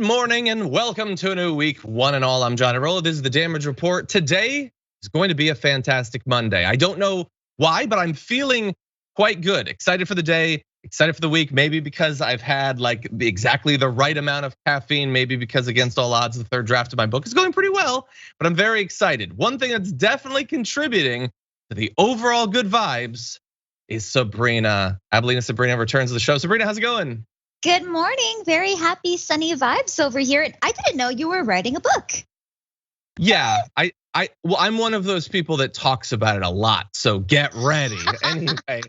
morning and welcome to a new week, one and all. I'm John Iadarola. This is the Damage Report. Today is going to be a fantastic Monday. I don't know why, but I'm feeling quite good. Excited for the day, excited for the week. Maybe because I've had like exactly the right amount of caffeine. Maybe because against all odds, the third draft of my book is going pretty well, but I'm very excited. One thing that's definitely contributing to the overall good vibes is Sabrina. Abelina Sabrina returns to the show. Sabrina, how's it going? Good morning. Very happy, sunny vibes over here. I didn't know you were writing a book. Yeah, well, I'm one of those people that talks about it a lot. So get ready. Anyway,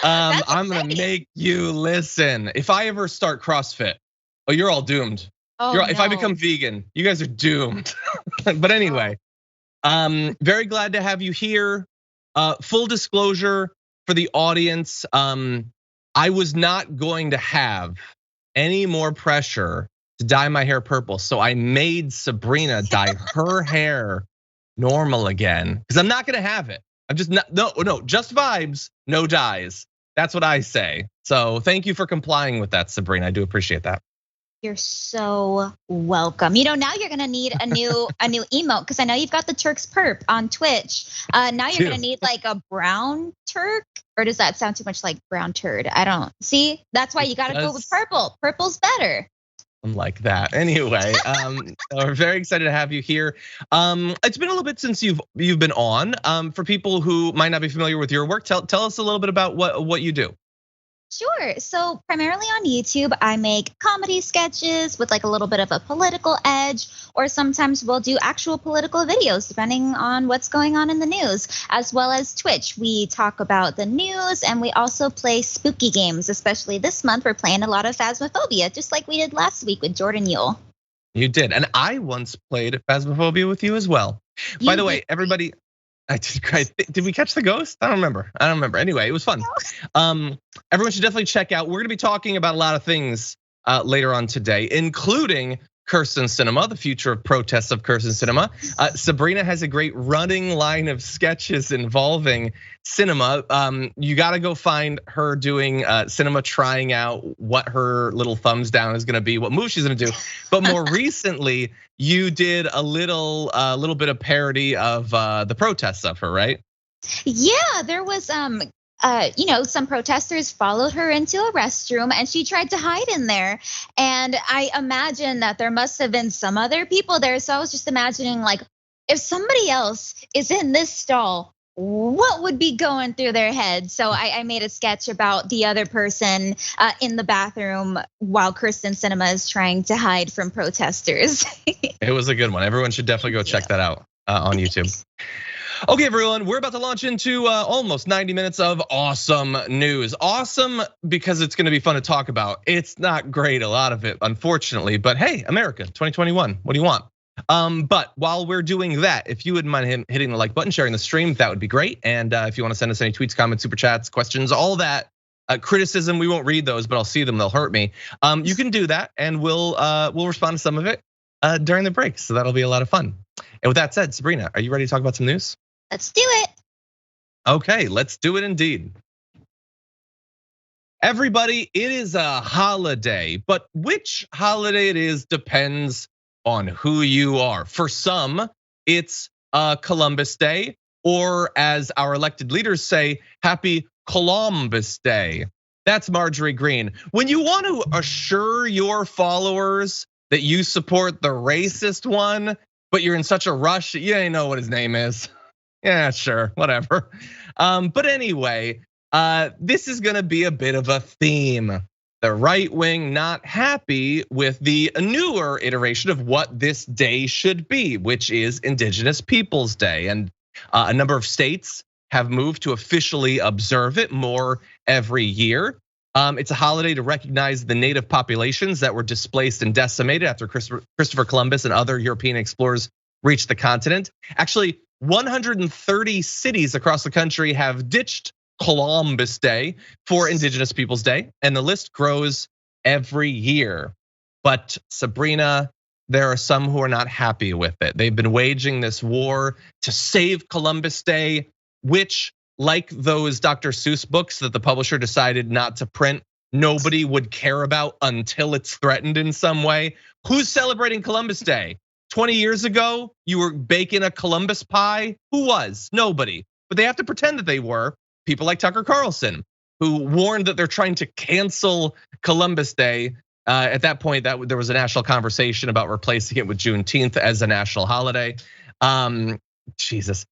I'm gonna make you listen. If I ever start CrossFit, oh, you're all doomed. If I become vegan, you guys are doomed. But anyway, very glad to have you here. Full disclosure for the audience. I was not going to have any more pressure to dye my hair purple. So I made Sabrina dye her hair normal again because I'm not gonna have it. I'm just not, no, just vibes, no dyes. That's what I say. So thank you for complying with that, Sabrina. I do appreciate that. You're so welcome. You know, now you're gonna need a new emote because I know you've got the Turks perp on Twitch. Now you're gonna need like a brown Turk, or does that sound too much like brown turd? I don't see. That's why you gotta go with purple. Purple's better. I'm like that. Anyway, we're very excited to have you here. It's been a little bit since you've been on. For people who might not be familiar with your work, tell us a little bit about what you do. Sure. So primarily on YouTube, I make comedy sketches with like a little bit of a political edge, or sometimes we'll do actual political videos depending on what's going on in the news, as well as Twitch. We talk about the news and we also play spooky games, especially this month. We're playing a lot of Phasmophobia, just like we did last week with Jordan Yule. You did. And I once played Phasmophobia with you as well. By the way, everybody, I did great. Did we catch the ghost? I don't remember. Anyway, it was fun. Everyone should definitely check out. We're gonna be talking about a lot of things later on today, including Kyrsten Sinema, the future of protests of Kyrsten Sinema. Sabrina has a great running line of sketches involving Sinema. You gotta go find her doing Sinema trying out what her little thumbs down is gonna be, what move she's gonna do. But more recently, you did a little bit of parody of the protests of her, right? Yeah, there was some protesters followed her into a restroom and she tried to hide in there. And I imagine that there must have been some other people there. So I was just imagining, like, if somebody else is in this stall, what would be going through their head? So I made a sketch about the other person in the bathroom while Kyrsten Sinema is trying to hide from protesters. It was a good one. Everyone should definitely go check that out on YouTube. Okay, everyone, we're about to launch into almost 90 minutes of awesome news. Awesome because it's gonna be fun to talk about. It's not great, a lot of it, unfortunately, but hey, America, 2021, what do you want? But while we're doing that, if you wouldn't mind hitting the like button, sharing the stream, that would be great. And if you wanna send us any tweets, comments, super chats, questions, all that, criticism, we won't read those, but I'll see them, they'll hurt me. You can do that and we'll respond to some of it during the break, so that'll be a lot of fun. And with that said, Sabrina, are you ready to talk about some news? Let's do it. Okay, let's do it indeed. Everybody, it is a holiday, but which holiday it is depends on who you are. For some, it's Columbus Day, or as our elected leaders say, Happy Columbus Day. That's Marjorie Greene. When you want to assure your followers that you support the racist one, but you're in such a rush, you ain't know what his name is. Yeah, sure, whatever. But anyway, this is gonna be a bit of a theme. The right wing not happy with the newer iteration of what this day should be, which is Indigenous Peoples Day. And a number of states have moved to officially observe it more every year. It's a holiday to recognize the native populations that were displaced and decimated after Christopher Columbus and other European explorers reached the continent. Actually, 130 cities across the country have ditched Columbus Day for Indigenous Peoples Day, and the list grows every year. But Sabrina, there are some who are not happy with it. They've been waging this war to save Columbus Day, which, like those Dr. Seuss books that the publisher decided not to print nobody would care about until it's threatened in some way. Who's celebrating Columbus Day? 20 years ago, you were baking a Columbus pie? Who was? Nobody. But they have to pretend that they were. People like Tucker Carlson, who warned that they're trying to cancel Columbus Day. At that point, there was a national conversation about replacing it with Juneteenth as a national holiday. Jesus.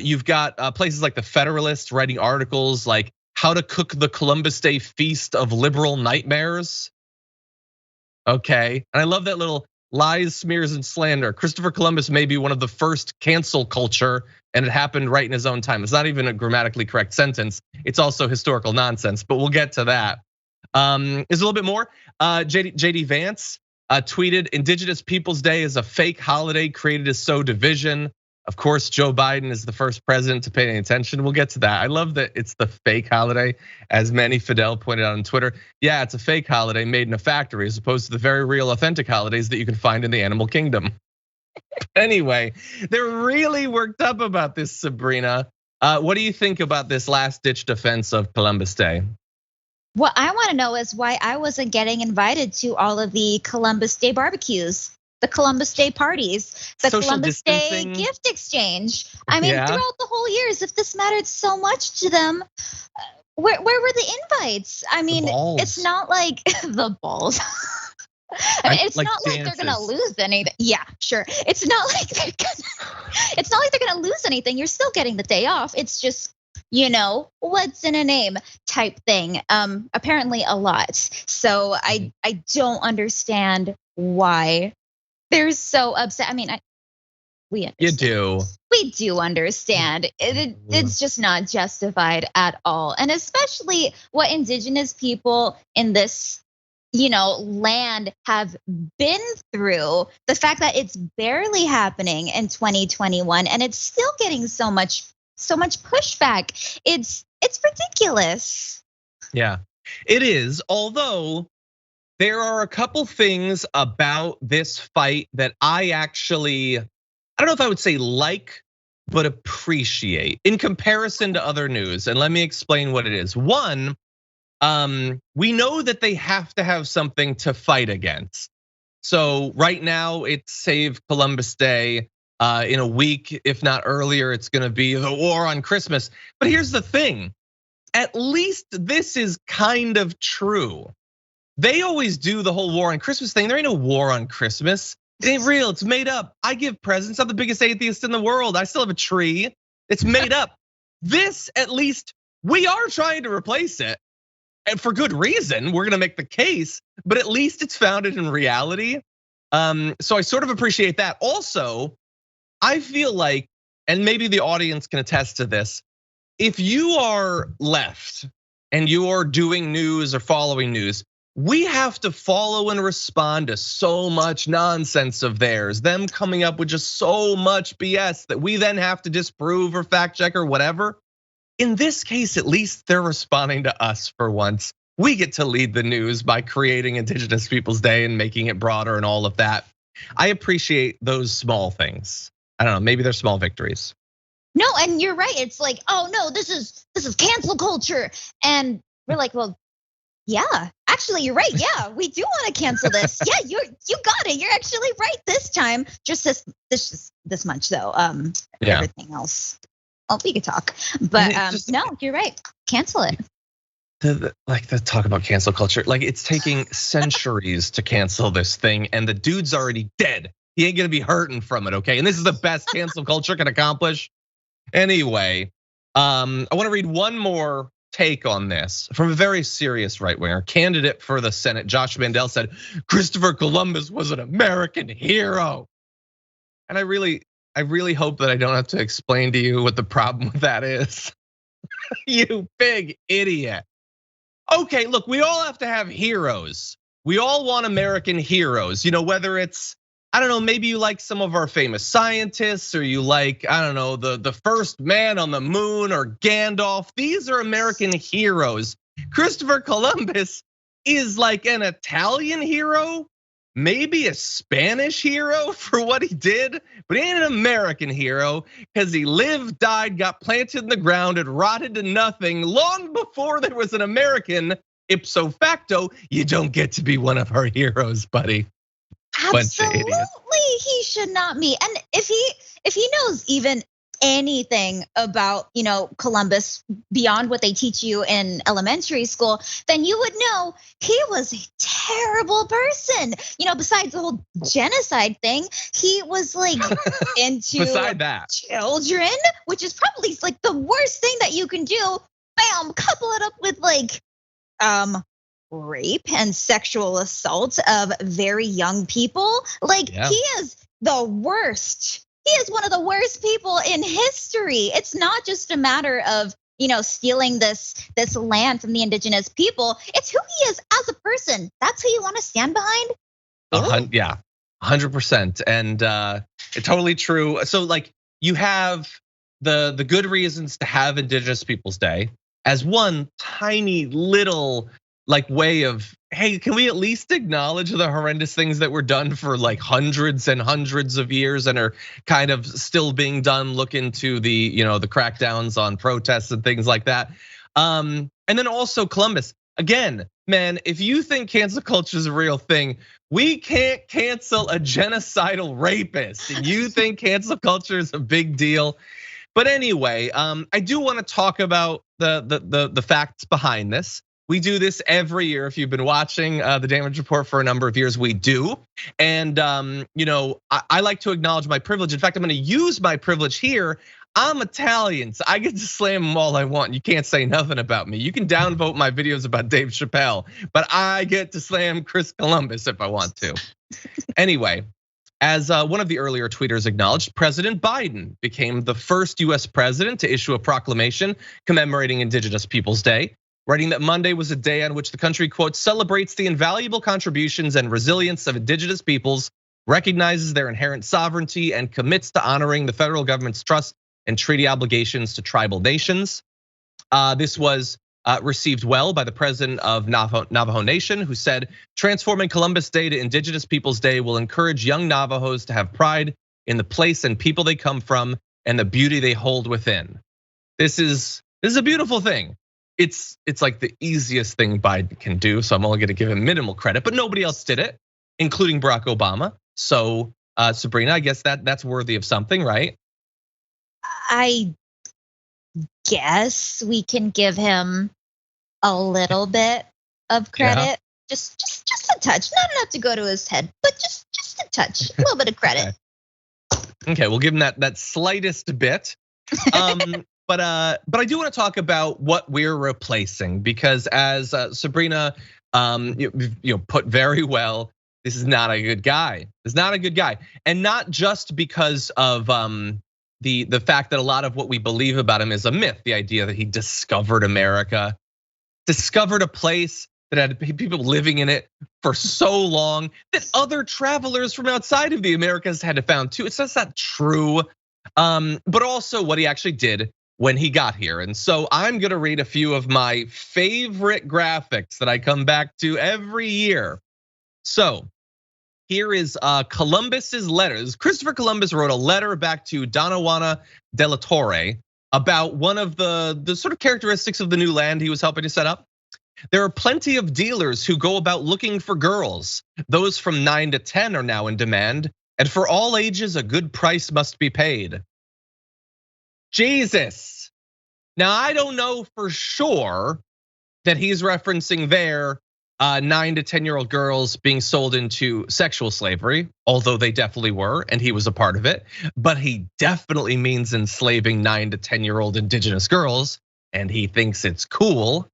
You've got places like the Federalist writing articles like how to cook the Columbus Day feast of liberal nightmares. Okay, and I love that little lies, smears, and slander. Christopher Columbus may be one of the first cancel culture, and it happened right in his own time. It's not even a grammatically correct sentence. It's also historical nonsense, but we'll get to that. Is a little bit more. JD Vance tweeted, Indigenous Peoples Day is a fake holiday created to sow division. Of course, Joe Biden is the first president to pay any attention. We'll get to that. I love that it's the fake holiday, as Manny Fidel pointed out on Twitter. Yeah, it's a fake holiday made in a factory as opposed to the very real authentic holidays that you can find in the animal kingdom. Anyway, they're really worked up about this, Sabrina. What do you think about this last ditch defense of Columbus Day? What I want to know is why I wasn't getting invited to all of the Columbus Day barbecues, the Columbus Day parties, the Social Columbus distancing. Day gift exchange. I mean, Yeah. throughout the whole years, if this mattered so much to them, where were the invites? I mean, balls. it's not like the balls. I mean, it's like not like they're gonna dances. lose anything. Yeah, sure. It's not like they're gonna lose anything. You're still getting the day off. It's just, what's in a name type thing. Apparently a lot. So I don't understand why they're so upset. I mean, we understand. You do. We do understand. It's just not justified at all. And especially what Indigenous people in this land have been through, the fact that it's barely happening in 2021 and it's still getting so much pushback. It's ridiculous. Yeah, it is. Although there are a couple things about this fight that I don't know if I would say like, but appreciate in comparison to other news. And let me explain what it is. One, we know that they have to have something to fight against. So right now it's Save Columbus Day. In a week, if not earlier, it's gonna be the war on Christmas. But here's the thing, at least this is kind of true. They always do the whole war on Christmas thing. There ain't no war on Christmas. It ain't real, it's made up. I give presents, I'm the biggest atheist in the world. I still have a tree, it's made up. This, at least, we are trying to replace it. And for good reason, we're gonna make the case, but at least it's founded in reality. So I sort of appreciate that. Also, I feel like, and maybe the audience can attest to this, if you are left and you are doing news or following news, we have to follow and respond to so much nonsense of theirs, them coming up with just so much BS that we then have to disprove or fact check or whatever. In this case, at least they're responding to us for once. We get to lead the news by creating Indigenous Peoples Day and making it broader and all of that. I appreciate those small things. I don't know, maybe they're small victories. No, and you're right. It's like, oh no, this is cancel culture. And we're like, well, yeah, actually you're right. Yeah, we do want to cancel this. Yeah, you got it. You're actually right this time. Just this much though. Yeah. Everything else. Oh, we could talk. But no, you're right. Cancel it. The talk about cancel culture, like it's taking centuries to cancel this thing, and the dude's already dead. He ain't gonna be hurting from it, okay? And this is the best cancel culture can accomplish. Anyway, I wanna read one more take on this from a very serious right-winger. Candidate for the Senate, Josh Mandel, said, Christopher Columbus was an American hero. And I really hope that I don't have to explain to you what the problem with that is. You big idiot. Okay, look, we all have to have heroes. We all want American heroes, whether it's, I don't know, maybe you like some of our famous scientists, or you like, I don't know, the first man on the moon or Gandalf. These are American heroes. Christopher Columbus is like an Italian hero, maybe a Spanish hero for what he did, but he ain't an American hero because he lived, died, got planted in the ground, and rotted to nothing long before there was an American ipso facto, you don't get to be one of our heroes, buddy. Absolutely, he should not be. And if he knows even anything about, Columbus beyond what they teach you in elementary school, then you would know he was a terrible person. Besides the whole genocide thing, he was like into beside that, children, which is probably like the worst thing that you can do. Bam, couple it up with like rape and sexual assault of very young people. Like he is the worst. He is one of the worst people in history. It's not just a matter of, stealing this land from the indigenous people. It's who he is as a person. That's who you want to stand behind. Really? Yeah, 100%, and totally true. So like you have the good reasons to have Indigenous Peoples Day as one tiny little like way of, hey, can we at least acknowledge the horrendous things that were done for like hundreds and hundreds of years and are kind of still being done? Look into the, the crackdowns on protests and things like that. And then also Columbus. Again, man, if you think cancel culture is a real thing, we can't cancel a genocidal rapist. And you think cancel culture is a big deal. But anyway, I do want to talk about the facts behind this. We do this every year. If you've been watching the Damage Report for a number of years, we do. And I like to acknowledge my privilege. In fact, I'm going to use my privilege here. I'm Italian, so I get to slam them all I want. You can't say nothing about me. You can downvote my videos about Dave Chappelle, but I get to slam Chris Columbus if I want to. Anyway, as one of the earlier tweeters acknowledged, President Biden became the first US president to issue a proclamation commemorating Indigenous Peoples Day, writing that Monday was a day on which the country, quote, celebrates the invaluable contributions and resilience of Indigenous peoples, recognizes their inherent sovereignty, and commits to honoring the federal government's trust and treaty obligations to tribal nations. This was received well by the president of Navajo Nation, who said, transforming Columbus Day to Indigenous Peoples Day will encourage young Navajos to have pride in the place and people they come from and the beauty they hold within. This is a beautiful thing. It's like the easiest thing Biden can do, so I'm only going to give him minimal credit, but nobody else did it, including Barack Obama. So Sabrina, I guess that's worthy of something, right? I guess we can give him a little bit of credit, yeah. just a touch, not enough to go to his head, but just a touch, a little bit of credit. Okay, we'll give him that slightest bit. But I do want to talk about what we're replacing, because as Sabrina put very well, this is not a good guy. It's not a good guy, and not just because of the fact that a lot of what we believe about him is a myth. The idea that he discovered America, discovered a place that had people living in it for so long that other travelers from outside of the Americas had to found too. It's just not true. But also what he actually did when he got here. And so I'm gonna read a few of my favorite graphics that I come back to every year. So here is Columbus's letters. Christopher Columbus wrote a letter back to Donawana de la Torre about one of the sort of characteristics of the new land he was helping to set up. There are plenty of dealers who go about looking for girls. Those from 9 to 10 are now in demand, and for all ages, a good price must be paid. Jesus. Now, I don't know for sure that he's referencing there 9 to 10-year-old girls being sold into sexual slavery, although they definitely were, and he was a part of it. But he definitely means enslaving 9 to 10-year-old indigenous girls, and he thinks it's cool.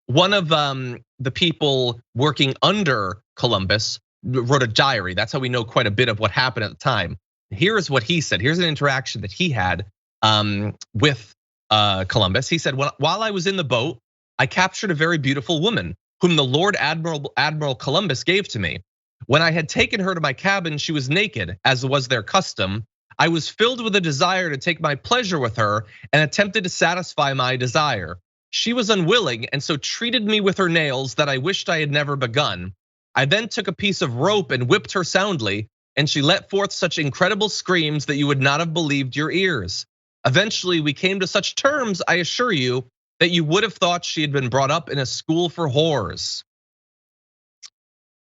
One of the people working under Columbus wrote a diary. That's how we know quite a bit of what happened at the time. Here is what he said. Here's an interaction that he had with Columbus. He said, while I was in the boat, I captured a very beautiful woman whom the Lord Admiral Columbus gave to me. When I had taken her to my cabin, she was naked, as was their custom. I was filled with a desire to take my pleasure with her and attempted to satisfy my desire. She was unwilling and so treated me with her nails that I wished I had never begun. I then took a piece of rope and whipped her soundly, and she let forth such incredible screams that you would not have believed your ears. Eventually, we came to such terms, I assure you, that you would have thought she had been brought up in a school for whores.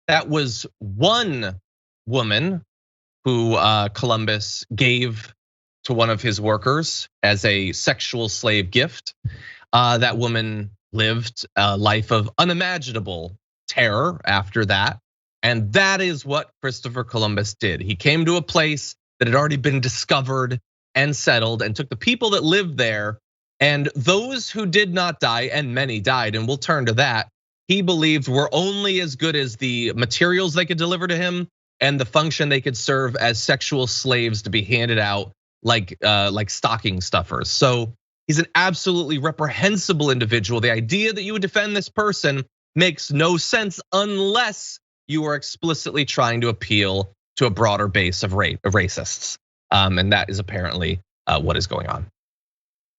That was one woman who Columbus gave to one of his workers as a sexual slave gift. That woman lived a life of unimaginable terror after that. And that is what Christopher Columbus did. He came to a place that had already been discovered and settled and took the people that lived there, and those who did not die, and many died, and we'll turn to that, he believed were only as good as the materials they could deliver to him and the function they could serve as sexual slaves to be handed out like stocking stuffers. So he's an absolutely reprehensible individual. The idea that you would defend this person makes no sense unless you are explicitly trying to appeal to a broader base of racists. And that is apparently what is going on.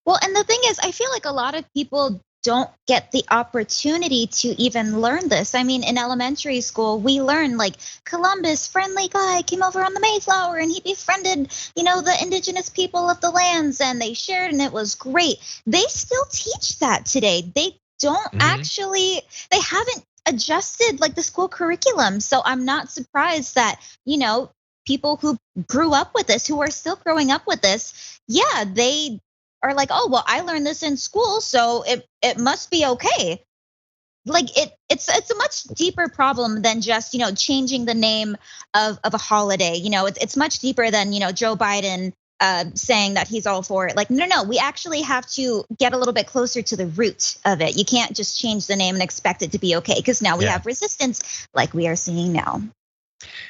Well, and the thing is, I feel like a lot of people don't get the opportunity to even learn this. I mean, in elementary school, we learn like Columbus, friendly guy, came over on the Mayflower and he befriended, the indigenous people of the lands, and they shared and it was great. They still teach that today. They don't actually, they haven't adjusted like the school curriculum. So I'm not surprised that, people who grew up with this, who are still growing up with this, yeah, they are like, oh, well, I learned this in school, so it must be okay. Like it's a much deeper problem than just, changing the name of a holiday. It's much deeper than, Joe Biden saying that he's all for it. Like, no, we actually have to get a little bit closer to the root of it. You can't just change the name and expect it to be okay, because now we have resistance like we are seeing now.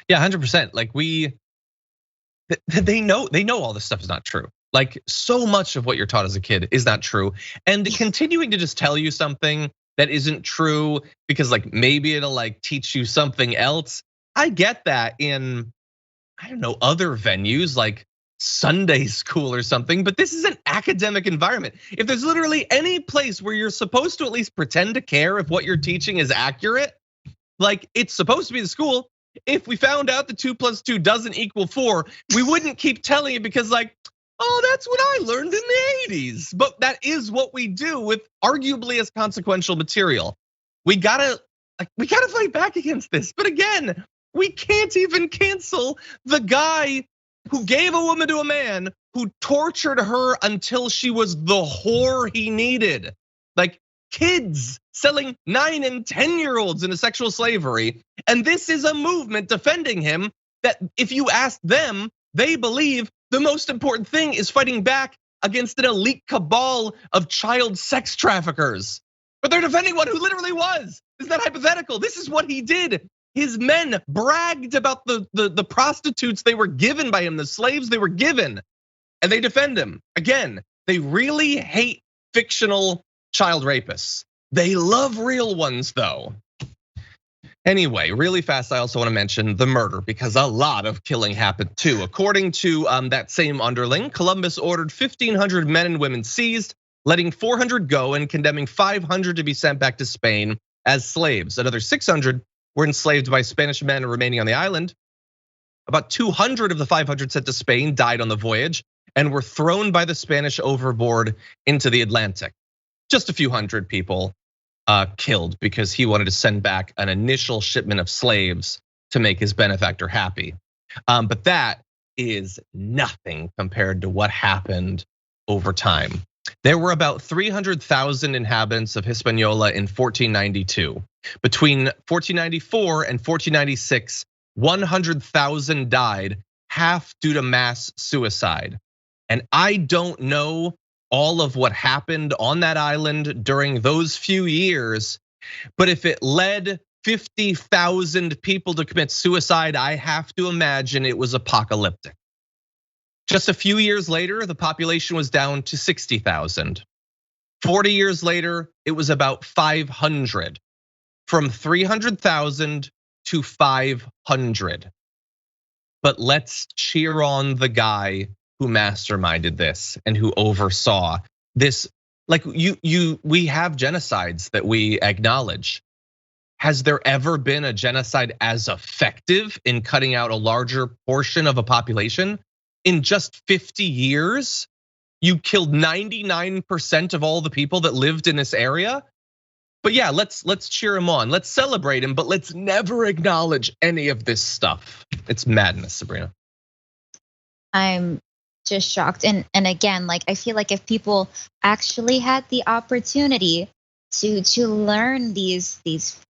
Yeah, 100%. Like they know all this stuff is not true. Like so much of what you're taught as a kid is not true. And continuing to just tell you something that isn't true because like maybe it'll like teach you something else. I get that in, I don't know, other venues like Sunday school or something, but this is an academic environment. If there's literally any place where you're supposed to at least pretend to care if what you're teaching is accurate, like it's supposed to be the school. If we found out that 2 + 2 doesn't equal 4, we wouldn't keep telling you because like, oh, that's what I learned in the 80s. But that is what we do with arguably as consequential material. We gotta fight back against this. But again, we can't even cancel the guy who gave a woman to a man who tortured her until she was the whore he needed. Like kids selling 9 and 10-year-olds into sexual slavery. And this is a movement defending him that if you ask them, they believe the most important thing is fighting back against an elite cabal of child sex traffickers. But they're defending one who literally was. Is that hypothetical? This is what he did. His men bragged about the prostitutes they were given by him, the slaves they were given, and they defend him. Again, they really hate fictional child rapists. They love real ones though. Anyway, really fast, I also want to mention the murder because a lot of killing happened too. According to that same underling, Columbus ordered 1,500 men and women seized, letting 400 go and condemning 500 to be sent back to Spain as slaves. Another 600 were enslaved by Spanish men remaining on the island. About 200 of the 500 sent to Spain died on the voyage and were thrown by the Spanish overboard into the Atlantic. Just a few hundred people killed because he wanted to send back an initial shipment of slaves to make his benefactor happy. But that is nothing compared to what happened over time. There were about 300,000 inhabitants of Hispaniola in 1492. Between 1494 and 1496, 100,000 died, half due to mass suicide. And I don't know all of what happened on that island during those few years, but if it led 50,000 people to commit suicide, I have to imagine it was apocalyptic. Just a few years later, the population was down to 60,000. 40 years later, it was about 500. From 300,000 to 500. But let's cheer on the guy who masterminded this and who oversaw this. Like we have genocides that we acknowledge. Has there ever been a genocide as effective in cutting out a larger portion of a population? In just 50 years, you killed 99% of all the people that lived in this area. But yeah, let's cheer him on. Let's celebrate him, but let's never acknowledge any of this stuff. It's madness, Sabrina. I'm just shocked. And again, like I feel like if people actually had the opportunity to learn these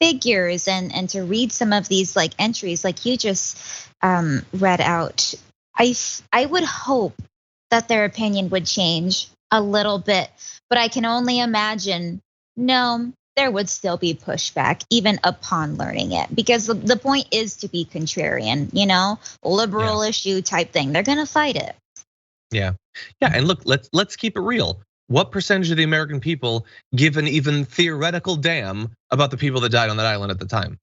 figures and to read some of these like entries like you just read out, I would hope that their opinion would change a little bit, but I can only imagine, no, there would still be pushback even upon learning it, because the point is to be contrarian, liberal issue type thing. They're gonna fight it. Yeah, and look, let's keep it real. What percentage of the American people give an even theoretical damn about the people that died on that island at the time?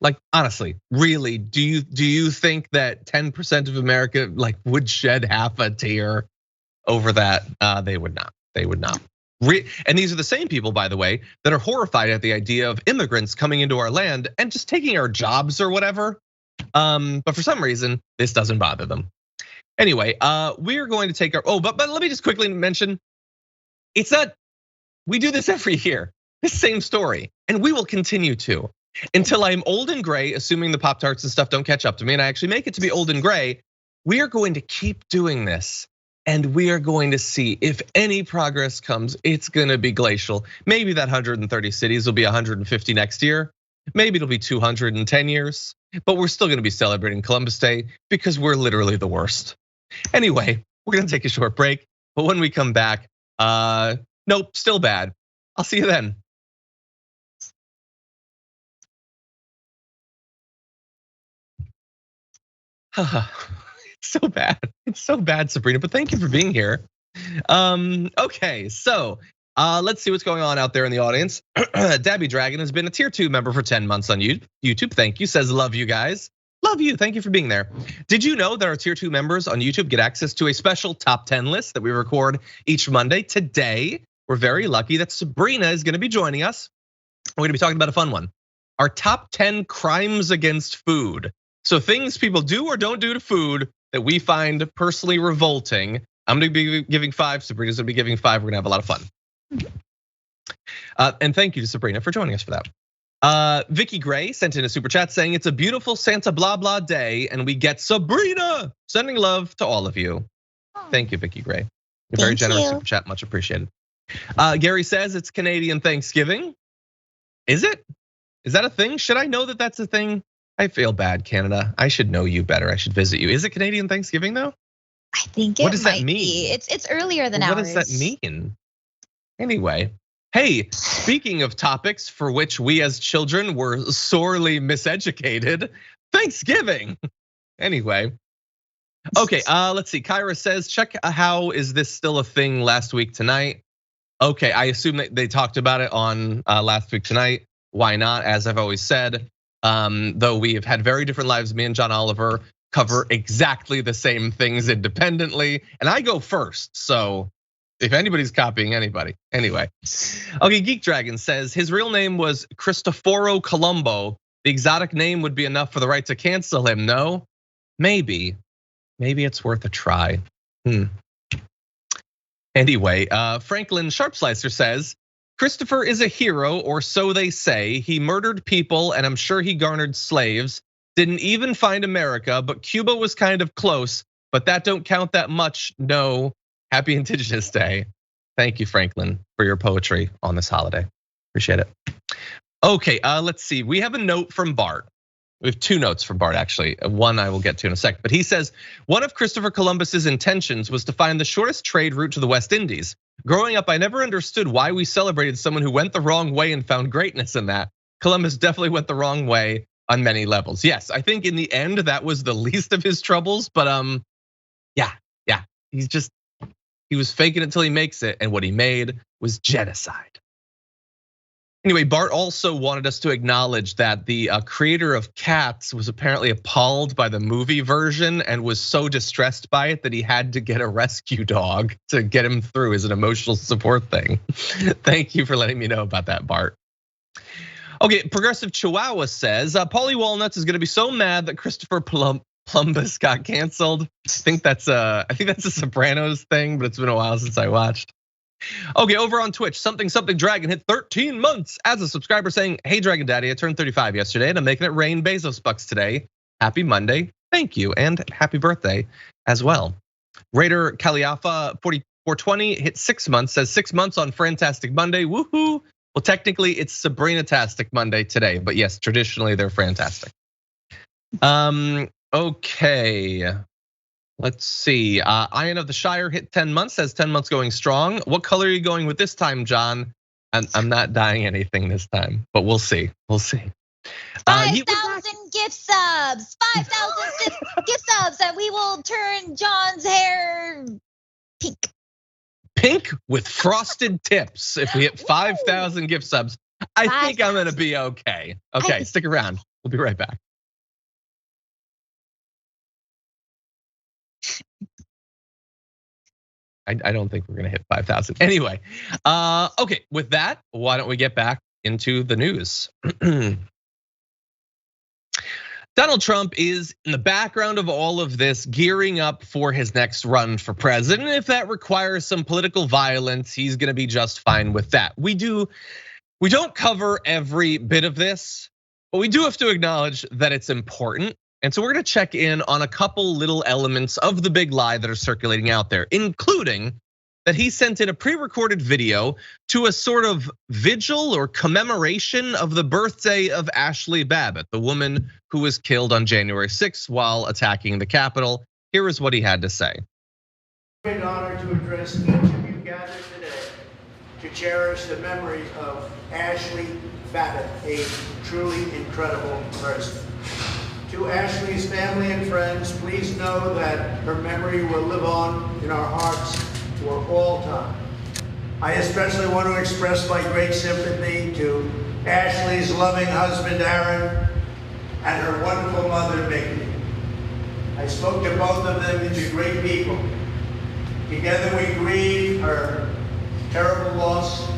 Like, honestly, really, do you think that 10% of America like would shed half a tear over that? They would not. They would not. And these are the same people, by the way, that are horrified at the idea of immigrants coming into our land and just taking our jobs or whatever. But for some reason, this doesn't bother them. Anyway, we're going to take our, but let me just quickly mention, it's not, we do this every year, this same story, and we will continue to. Until I'm old and gray, assuming the Pop-Tarts and stuff don't catch up to me and I actually make it to be old and gray, we are going to keep doing this. And we are going to see if any progress comes, it's gonna be glacial. Maybe that 130 cities will be 150 next year. Maybe it'll be 200 in 10 years, but we're still gonna be celebrating Columbus Day because we're literally the worst. Anyway, we're gonna take a short break, but when we come back, nope, still bad. I'll see you then. It's so bad, Sabrina, but thank you for being here. Okay, so let's see what's going on out there in the audience. Dabby Dragon has been a tier 2 member for 10 months on YouTube. Thank you, says love you guys. Love you, thank you for being there. Did you know that our tier 2 members on YouTube get access to a special top 10 list that we record each Monday? Today, we're very lucky that Sabrina is gonna be joining us. We're gonna be talking about a fun one. Our top 10 crimes against food. So things people do or don't do to food that we find personally revolting. I'm gonna be giving 5, Sabrina's gonna be giving 5, we're gonna have a lot of fun. And thank you to Sabrina for joining us for that. Vicky Gray sent in a super chat saying it's a beautiful Santa blah blah day and we get Sabrina. Sending love to all of you. Thank you, Vicky Gray. You're very generous super chat, much appreciated. Gary says it's Canadian Thanksgiving. Is it? Is that a thing? Should I know that that's a thing? I feel bad, Canada. I should know you better. I should visit you. Is it Canadian Thanksgiving though? I think it What does might that mean? be. It's earlier than ours. What does that mean? Anyway, hey, speaking of topics for which we as children were sorely miseducated, Thanksgiving. Anyway, okay, let's see. Kyra says, check how is this still a thing last week tonight? Okay, I assume that they talked about it on last week tonight. Why not? As I've always said. Though we have had very different lives, me and John Oliver cover exactly the same things independently, and I go first. So if anybody's copying anybody, anyway. Okay, Geek Dragon says his real name was Cristoforo Colombo. The exotic name would be enough for the right to cancel him. No, maybe it's worth a try. Anyway, Franklin Sharpslicer says, Christopher is a hero, or so they say. He murdered people, and I'm sure he garnered slaves. Didn't even find America, but Cuba was kind of close. But that don't count that much, no. Happy Indigenous Day. Thank you, Franklin, for your poetry on this holiday. Appreciate it. Okay, let's see. We have a note from Bart. We have 2 notes from Bart, actually. One I will get to in a second. But he says, one of Christopher Columbus's intentions was to find the shortest trade route to the West Indies. Growing up, I never understood why we celebrated someone who went the wrong way and found greatness in that. Columbus definitely went the wrong way on many levels. Yes, I think in the end, that was the least of his troubles. But yeah, he was faking it until he makes it. And what he made was genocide. Anyway, Bart also wanted us to acknowledge that the creator of Cats was apparently appalled by the movie version and was so distressed by it that he had to get a rescue dog to get him through as an emotional support thing. Thank you for letting me know about that, Bart. Okay, Progressive Chihuahua says, Paulie Walnuts is gonna be so mad that Christopher Plumbus got canceled. I think that's a Sopranos thing, but it's been a while since I watched. Okay, over on Twitch, something Dragon hit 13 months as a subscriber saying, "Hey Dragon Daddy, I turned 35 yesterday and I'm making it rain Bezos bucks today. Happy Monday, thank you, and happy birthday as well." Raider Kaliafa 4420 hit 6 months, says 6 months on Fantastic Monday, woohoo. Well, technically it's Sabrina-tastic Monday today, but yes, traditionally they're fantastic. Okay. Let's see. Iron of the Shire hit 10 months, says 10 months going strong. What color are you going with this time, John? I'm not dying anything this time, but we'll see. We'll see. 5,000 gift subs, 5,000 gift subs, and we will turn John's hair pink. Pink with frosted tips. If we hit 5,000 gift subs, I think I'm gonna be okay. Okay, stick around. We'll be right back. I don't think we're gonna hit 5,000. Anyway, okay, with that, why don't we get back into the news? Donald Trump is in the background of all of this, gearing up for his next run for president. If that requires some political violence, he's gonna be just fine with that. We don't cover every bit of this, but we do have to acknowledge that it's important. And so we're gonna check in on a couple little elements of the big lie that are circulating out there, including that he sent in a pre-recorded video to a sort of vigil or commemoration of the birthday of Ashley Babbitt, the woman who was killed on January 6th while attacking the Capitol. Here is what he had to say. It's an honor to address each of you gathered today to cherish the memory of Ashley Babbitt, a truly incredible person. To Ashley's family and friends, please know that her memory will live on in our hearts for all time. I especially want to express my great sympathy to Ashley's loving husband, Aaron, and her wonderful mother, Mickey. I spoke to both of them into great people. Together we grieve her terrible loss.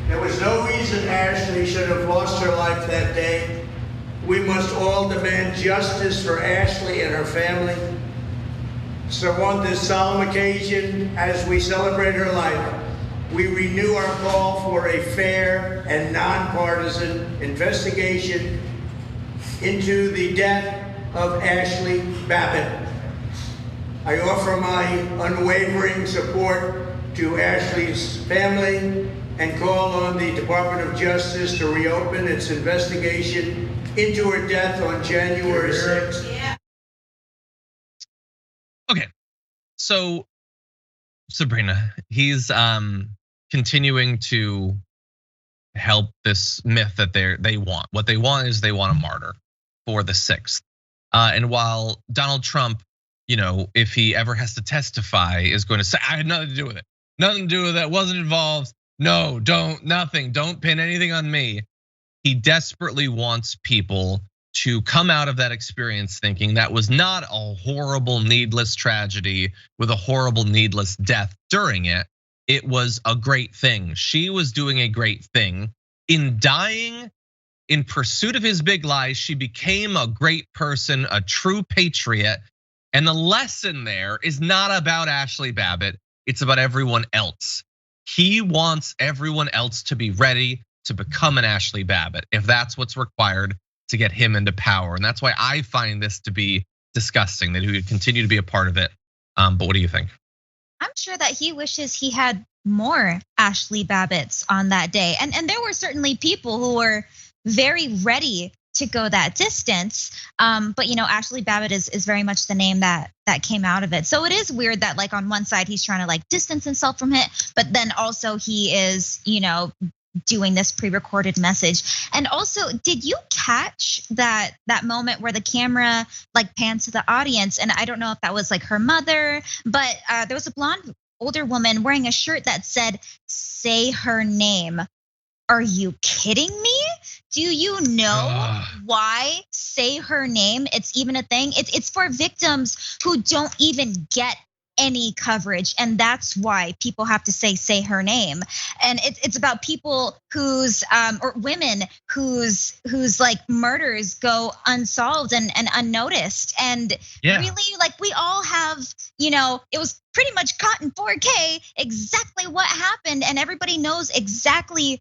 There was no reason Ashley should have lost her life that day. We must all demand justice for Ashley and her family. So on this solemn occasion, as we celebrate her life, we renew our call for a fair and nonpartisan investigation into the death of Ashley Babbitt. I offer my unwavering support to Ashley's family and call on the Department of Justice to reopen its investigation into her death on January 6th. Okay, so Sabrina, he's continuing to help this myth that they want. What they want is they want a martyr for the 6th. And while Donald Trump, if he ever has to testify, is going to say, I had nothing to do with it. Nothing to do with it, wasn't involved. No, nothing, don't pin anything on me. He desperately wants people to come out of that experience thinking that was not a horrible, needless tragedy with a horrible, needless death during it. It was a great thing. She was doing a great thing. In dying in pursuit of his big lies, she became a great person, a true patriot. And the lesson there is not about Ashley Babbitt, it's about everyone else. He wants everyone else to be ready to become an Ashley Babbitt, if that's what's required to get him into power. And that's why I find this to be disgusting, that he would continue to be a part of it. But what do you think? I'm sure that he wishes he had more Ashley Babbitts on that day. And there were certainly people who were very ready to go that distance. But Ashley Babbitt is very much the name that came out of it. So it is weird that like on one side he's trying to distance himself from it, but then also he is, doing this pre-recorded message. And also, did you catch that moment where the camera pans to the audience? And I don't know if that was her mother, but there was a blonde older woman wearing a shirt that said, "Say her name." Are you kidding me? Do you know why say her name? It's even a thing. It's for victims who don't even get any coverage, and that's why people have to say her name. And it's about people whose or women whose like murders go unsolved and unnoticed. And really, like, we all have, it was pretty much caught in 4K exactly what happened, and everybody knows exactly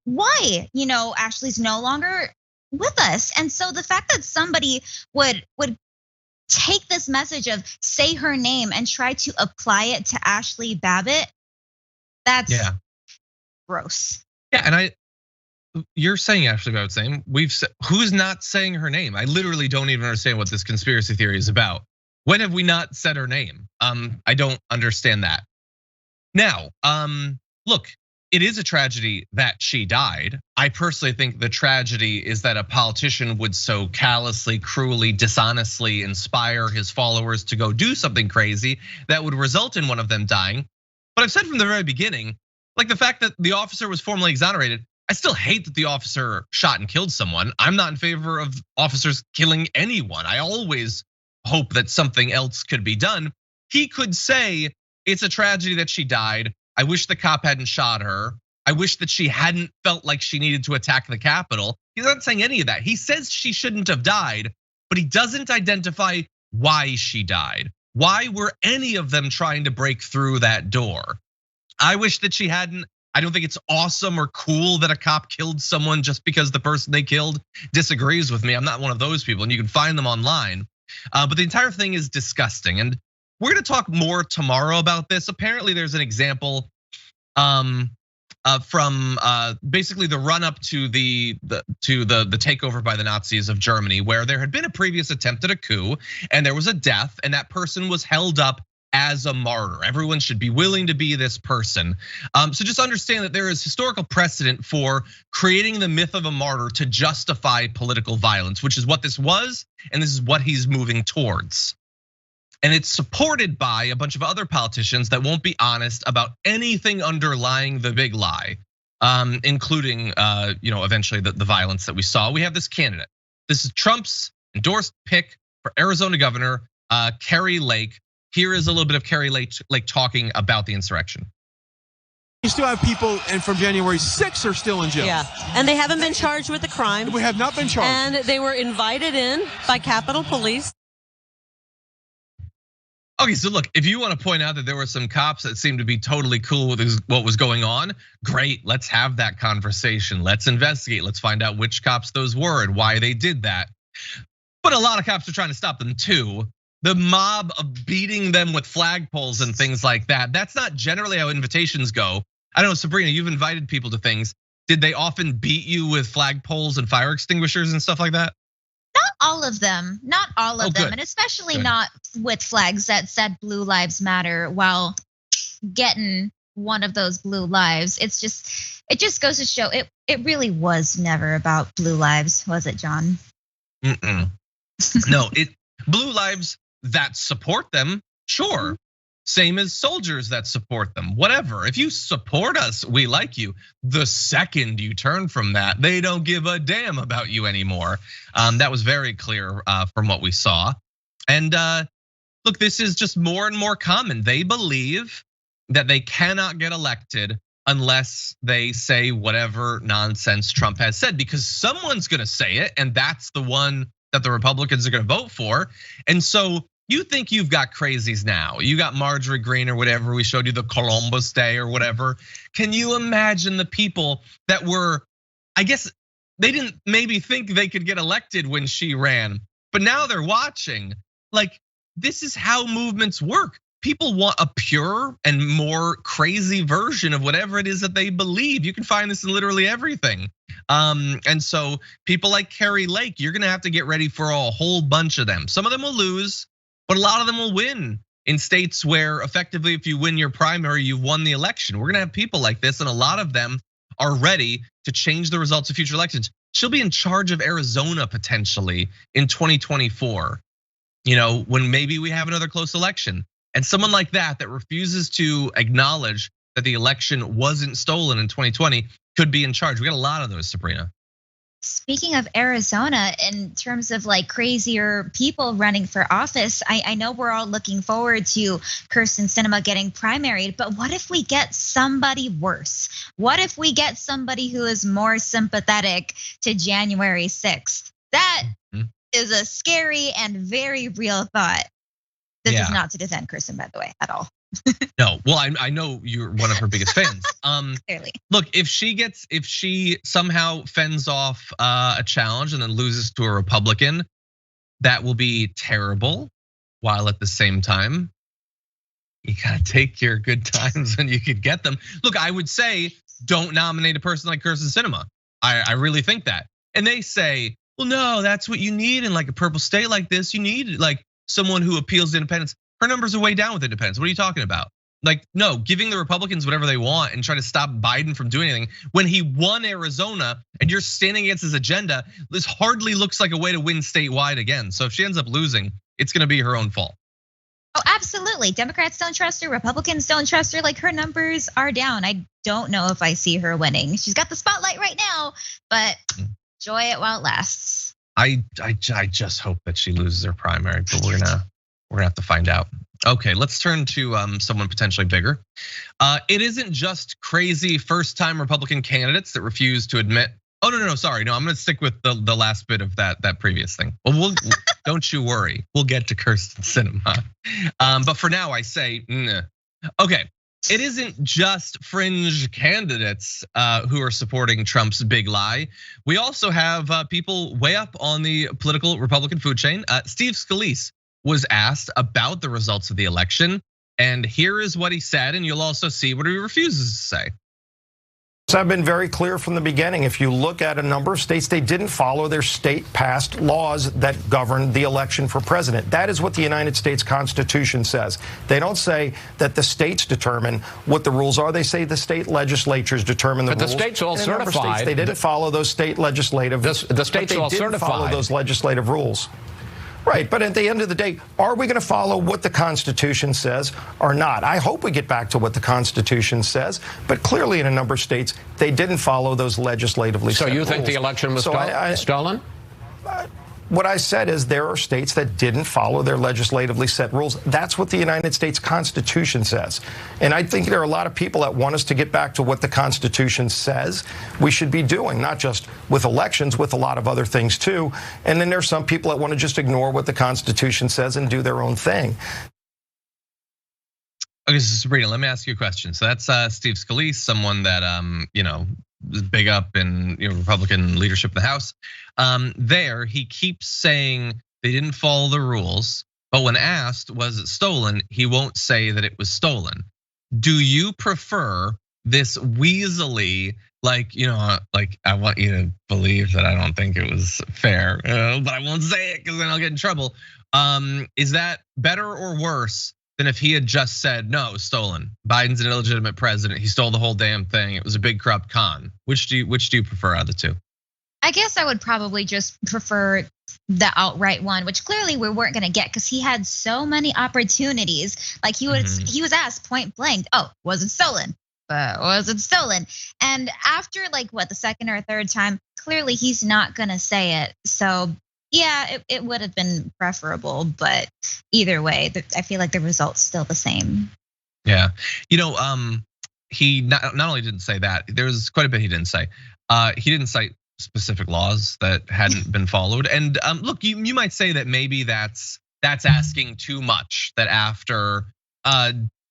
why, Ashley's no longer with us. And so the fact that somebody would take this message of say her name and try to apply it to Ashley Babbitt, that's gross. Yeah, and you're saying Ashley Babbitt's name. We've said, who's not saying her name? I literally don't even understand what this conspiracy theory is about. When have we not said her name? I don't understand that. Now, look, it is a tragedy that she died. I personally think the tragedy is that a politician would so callously, cruelly, dishonestly inspire his followers to go do something crazy that would result in one of them dying. But I've said from the very beginning, like the fact that the officer was formally exonerated, I still hate that the officer shot and killed someone. I'm not in favor of officers killing anyone. I always hope that something else could be done. He could say, it's a tragedy that she died. I wish the cop hadn't shot her. I wish that she hadn't felt like she needed to attack the Capitol. He's not saying any of that. He says she shouldn't have died, but he doesn't identify why she died. Why were any of them trying to break through that door? I wish that she hadn't. I don't think it's awesome or cool that a cop killed someone just because the person they killed disagrees with me. I'm not one of those people, and you can find them online. But the entire thing is disgusting. And we're gonna talk more tomorrow about this. Apparently there's an example from basically the run up to the takeover by the Nazis of Germany, where there had been a previous attempt at a coup and there was a death, and that person was held up as a martyr. Everyone should be willing to be this person. So just understand that there is historical precedent for creating the myth of a martyr to justify political violence, which is what this was, and this is what he's moving towards. And it's supported by a bunch of other politicians that won't be honest about anything underlying the big lie, including eventually the violence that we saw. We have this candidate. This is Trump's endorsed pick for Arizona governor, Kari Lake. Here is a little bit of Kari Lake talking about the insurrection. You still have people, and from January 6th are still in jail. Yeah, and they haven't been charged with the crime. We have not been charged. And they were invited in by Capitol Police. Okay, so look, if you want to point out that there were some cops that seemed to be totally cool with what was going on, great, let's have that conversation. Let's investigate, let's find out which cops those were and why they did that. But a lot of cops are trying to stop them too. The mob of beating them with flagpoles and things like that, that's not generally how invitations go. I don't know, Sabrina, you've invited people to things. Did they often beat you with flagpoles and fire extinguishers and stuff like that? Not all of them, not all of them, good. And especially not with flags that said Blue Lives Matter while getting one of those blue lives. It just goes to show it really was never about blue lives, was it, John? No, blue lives that support them, sure. Same as soldiers that support them, whatever. If you support us, we like you. The second you turn from that, they don't give a damn about you anymore. That was very clear from what we saw. And look, this is just more and more common. They believe that they cannot get elected unless they say whatever nonsense Trump has said, because someone's gonna say it, and that's the one that the Republicans are gonna vote for. And so you think you've got crazies now. You got Marjorie Greene or whatever, we showed you the Columbus Day or whatever. Can you imagine the people that were, I guess they didn't maybe think they could get elected when she ran, but now they're watching. Like, this is how movements work. People want a pure and more crazy version of whatever it is that they believe. You can find this in literally everything. And so people like Kari Lake, you're gonna have to get ready for a whole bunch of them. Some of them will lose, but a lot of them will win in states where effectively if you win your primary, you've won the election. We're gonna have people like this, and a lot of them are ready to change the results of future elections. She'll be in charge of Arizona potentially in 2024, when maybe we have another close election. And someone like that refuses to acknowledge that the election wasn't stolen in 2020 could be in charge. We got a lot of those, Sabrina. Speaking of Arizona, in terms of like crazier people running for office, I know we're all looking forward to Kyrsten Sinema getting primaried, but what if we get somebody worse? What if we get somebody who is more sympathetic to January 6th? That is a scary and very real thought. This is not to defend Kyrsten, by the way, at all. No, well, I know you're one of her biggest fans. Clearly. Look, if she somehow fends off a challenge and then loses to a Republican, that will be terrible. While at the same time, you gotta take your good times when you could get them. Look, I would say don't nominate a person like Kyrsten Sinema. I really think that. And they say, well, no, that's what you need in like a purple state like this. You need like someone who appeals to independence. Her numbers are way down with independents. What are you talking about? Like, no, giving the Republicans whatever they want and try to stop Biden from doing anything. When he won Arizona and you're standing against his agenda, this hardly looks like a way to win statewide again. So if she ends up losing, it's gonna be her own fault. Oh, absolutely. Democrats don't trust her. Republicans don't trust her. Like her numbers are down. I don't know if I see her winning. She's got the spotlight right now, but enjoy it while it lasts. I just hope that she loses her primary, but we're gonna have to find out. Okay, let's turn to someone potentially bigger. It isn't just crazy first-time Republican candidates that refuse to admit. Oh no, sorry, no. I'm gonna stick with the last bit of that previous thing. Well, don't you worry, we'll get to Kyrsten Sinema. But for now, I say, nah. Okay. It isn't just fringe candidates who are supporting Trump's big lie. We also have people way up on the political Republican food chain. Steve Scalise was asked about the results of the election, and here is what he said, and you'll also see what he refuses to say. I've been very clear from the beginning. If you look at a number of states, they didn't follow their state-passed laws that govern the election for president. That is what the United States Constitution says. They don't say that the states determine what the rules are. They say the state legislatures determine the rules. But the states all certified. States, they didn't follow those state legislative. The states all certified. Follow those legislative rules. Right, but at the end of the day, are we going to follow what the Constitution says or not? I hope we get back to what the Constitution says, but clearly in a number of states, they didn't follow those legislatively set rules. So you think the election was stolen? What I said is there are states that didn't follow their legislatively set rules. That's what the United States Constitution says. And I think there are a lot of people that want us to get back to what the Constitution says we should be doing, not just with elections, with a lot of other things too. And then there's some people that want to just ignore what the Constitution says and do their own thing. Okay, so Sabrina, let me ask you a question. So that's Steve Scalise, someone that is big up in Republican leadership in the House. There, he keeps saying they didn't follow the rules, but when asked, was it stolen? He won't say that it was stolen. Do you prefer this weaselly, like I want you to believe that I don't think it was fair, but I won't say it because then I'll get in trouble. Is that better or worse than if he had just said, no, it was stolen? Biden's an illegitimate president. He stole the whole damn thing. It was a big corrupt con. Which do you prefer out of the two? I guess I would probably just prefer the outright one, which clearly we weren't going to get because he had so many opportunities. Like he was asked point blank, "Oh, was it stolen? Was it stolen?" And after the second or third time, clearly he's not going to say it. So yeah, it would have been preferable, but either way, I feel like the result's still the same. Yeah, he not only didn't say that, there was quite a bit he didn't say. He didn't cite specific laws that hadn't been followed. And look, you might say that maybe that's asking too much, that after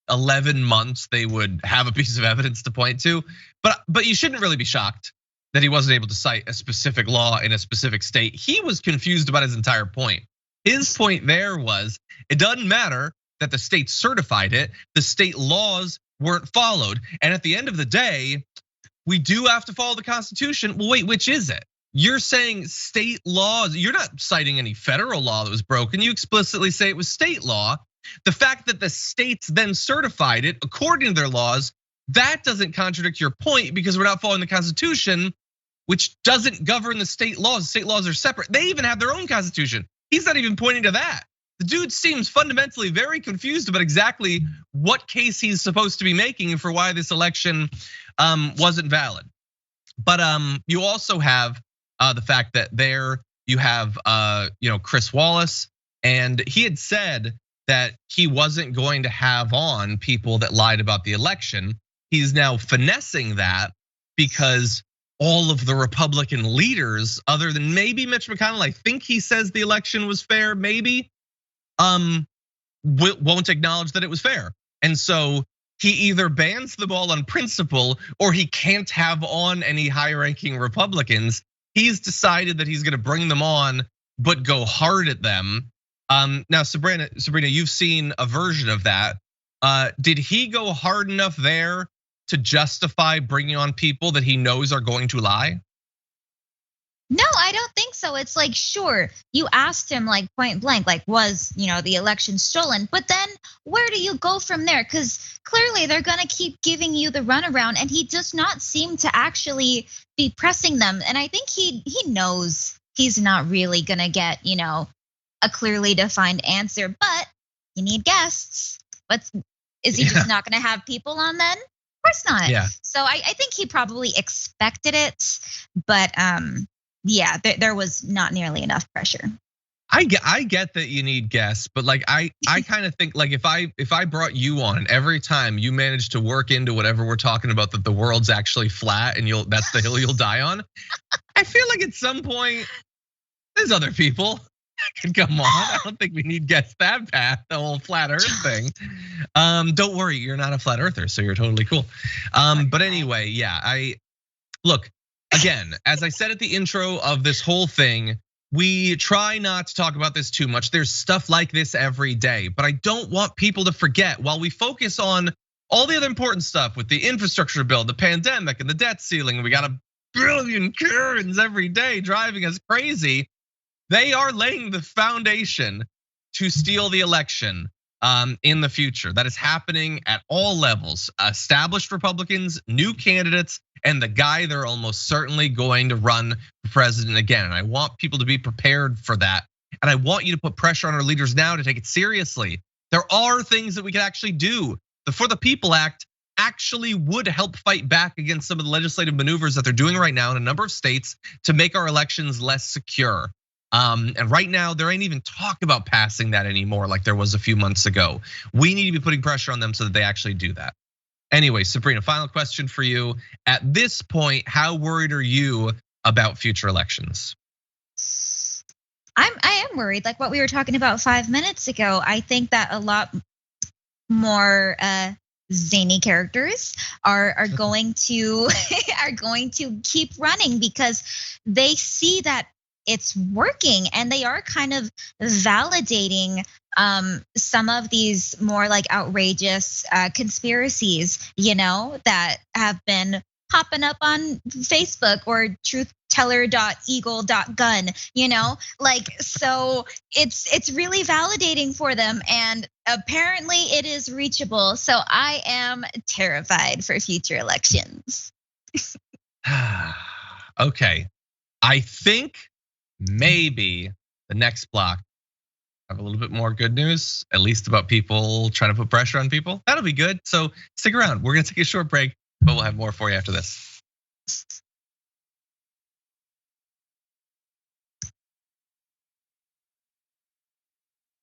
11 months they would have a piece of evidence to point to. But you shouldn't really be shocked that he wasn't able to cite a specific law in a specific state. He was confused about his entire point. His point there was, it doesn't matter that the state certified it, the state laws weren't followed. And at the end of the day, we do have to follow the Constitution. Well, wait, which is it? You're saying state laws, you're not citing any federal law that was broken. You explicitly say it was state law. The fact that the states then certified it according to their laws, that doesn't contradict your point because we're not following the Constitution, which doesn't govern the state laws. State laws are separate. They even have their own Constitution. He's not even pointing to that. The dude seems fundamentally very confused about exactly what case he's supposed to be making for why this election wasn't valid. But you also have the fact that there you have Chris Wallace, and he had said that he wasn't going to have on people that lied about the election. He's now finessing that because all of the Republican leaders, other than maybe Mitch McConnell, I think he says the election was fair, maybe, won't acknowledge that it was fair. And so he either bans them all on principle or he can't have on any high-ranking Republicans. He's decided that he's gonna bring them on, but go hard at them. Now, Sabrina, you've seen a version of that. Did he go hard enough there to justify bringing on people that he knows are going to lie? No, I don't think so. It's like, sure, you asked him like point blank, like, was the election stolen? But then where do you go from there? Because clearly they're gonna keep giving you the runaround, and he does not seem to actually be pressing them. And I think he knows he's not really gonna get a clearly defined answer. But you need guests. Is he just not gonna have people on then? Of course not. Yeah. So I think he probably expected it, but yeah, there was not nearly enough pressure. I get that you need guests, but like I kind of think like if I brought you on and every time you manage to work into whatever we're talking about that the world's actually flat and that's the hill you'll die on, I feel like at some point there's other people that can come on. I don't think we need guests that bad, the whole flat earth thing. Don't worry, you're not a flat earther, so you're totally cool. But anyway, yeah, look. Again, as I said at the intro of this whole thing, we try not to talk about this too much. There's stuff like this every day, but I don't want people to forget while we focus on all the other important stuff with the infrastructure bill, the pandemic and the debt ceiling. We got a billion Karens every day driving us crazy. They are laying the foundation to steal the election in the future. That is happening at all levels. Established Republicans, new candidates, and the guy they're almost certainly going to run for president again. And I want people to be prepared for that. And I want you to put pressure on our leaders now to take it seriously. There are things that we can actually do. The For the People Act actually would help fight back against some of the legislative maneuvers that they're doing right now in a number of states to make our elections less secure. And right now, there ain't even talk about passing that anymore like there was a few months ago. We need to be putting pressure on them so that they actually do that. Anyway, Sabrina, final question for you. At this point, how worried are you about future elections? I am worried, like what we were talking about 5 minutes ago. I think that a lot more zany characters are going to keep running because they see that it's working, and they are kind of validating some of these more like outrageous conspiracies, that have been popping up on Facebook or truthteller.eagle.gun, so it's really validating for them, and apparently it is reachable. So I am terrified for future elections. Okay, I think maybe the next block have a little bit more good news, at least about people trying to put pressure on people. That'll be good. So stick around. We're gonna take a short break, but we'll have more for you after this.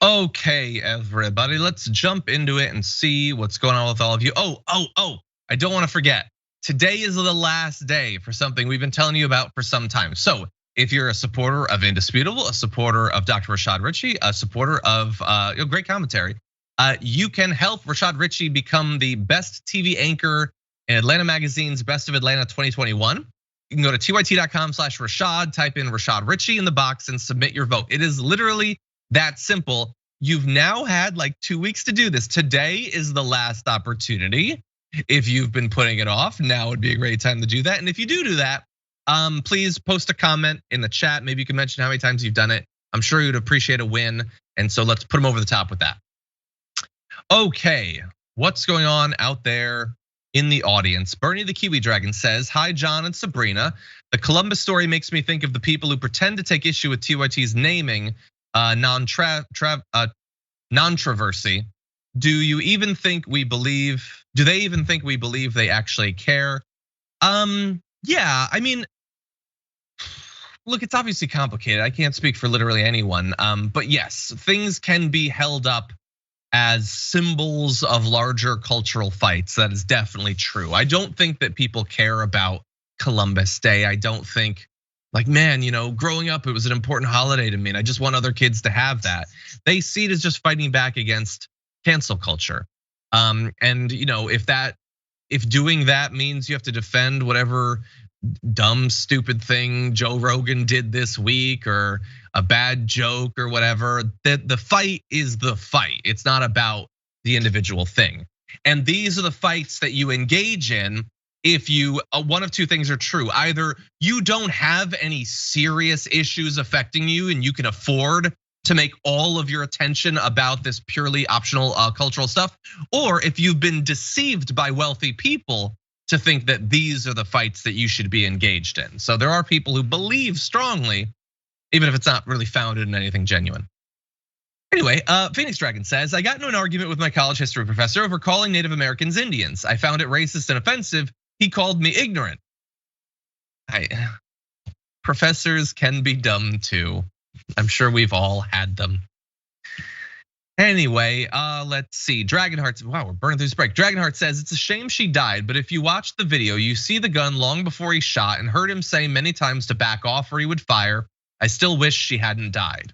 Okay, everybody, let's jump into it and see what's going on with all of you. Oh, I don't wanna forget. Today is the last day for something we've been telling you about for some time. So if you're a supporter of Indisputable, a supporter of Dr. Rashad Richey, a supporter of great commentary, you can help Rashad Richey become the best TV anchor in Atlanta Magazine's Best of Atlanta 2021. You can go to tyt.com/Rashad, type in Rashad Richey in the box and submit your vote. It is literally that simple. You've now had like 2 weeks to do this. Today is the last opportunity. If you've been putting it off, now would be a great time to do that. And if you do that, please post a comment in the chat. Maybe you can mention how many times you've done it. I'm sure you'd appreciate a win. And so let's put them over the top with that. Okay, what's going on out there in the audience? Bernie the Kiwi Dragon says, hi, John and Sabrina. The Columbus story makes me think of the people who pretend to take issue with TYT's naming non-traversy. Do they even think we believe they actually care? Yeah, I mean, look, it's obviously complicated. I can't speak for literally anyone. But yes, things can be held up as symbols of larger cultural fights. That is definitely true. I don't think that people care about Columbus Day. I don't think, like, man, growing up, it was an important holiday to me, and I just want other kids to have that. They see it as just fighting back against cancel culture. And if doing that means you have to defend whatever dumb, stupid thing Joe Rogan did this week or a bad joke or whatever, the fight is the fight. It's not about the individual thing. And these are the fights that you engage in if one of two things are true. Either you don't have any serious issues affecting you and you can afford to make all of your attention about this purely optional cultural stuff, or if you've been deceived by wealthy people to think that these are the fights that you should be engaged in. So there are people who believe strongly, even if it's not really founded in anything genuine. Anyway, Phoenix Dragon says, I got into an argument with my college history professor over calling Native Americans Indians. I found it racist and offensive. He called me ignorant. Professors can be dumb too. I'm sure we've all had them. Anyway, let's see. Dragonheart, wow, we're burning through this break. Dragonheart says, it's a shame she died, but if you watch the video, you see the gun long before he shot and heard him say many times to back off or he would fire. I still wish she hadn't died.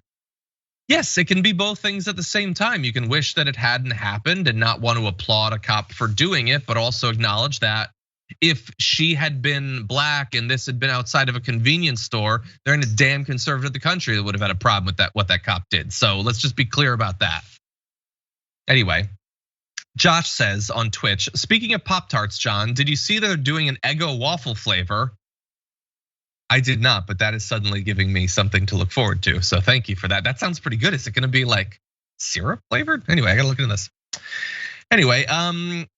Yes, it can be both things at the same time. You can wish that it hadn't happened and not want to applaud a cop for doing it, but also acknowledge that if she had been black and this had been outside of a convenience store, they're in a damn conservative country that would have had a problem with what that cop did. So let's just be clear about that. Anyway, Josh says on Twitch, speaking of Pop-Tarts, John, did you see they're doing an Eggo waffle flavor? I did not, but that is suddenly giving me something to look forward to. So thank you for that. That sounds pretty good. Is it gonna be like syrup flavored? Anyway, I gotta look into this. Anyway,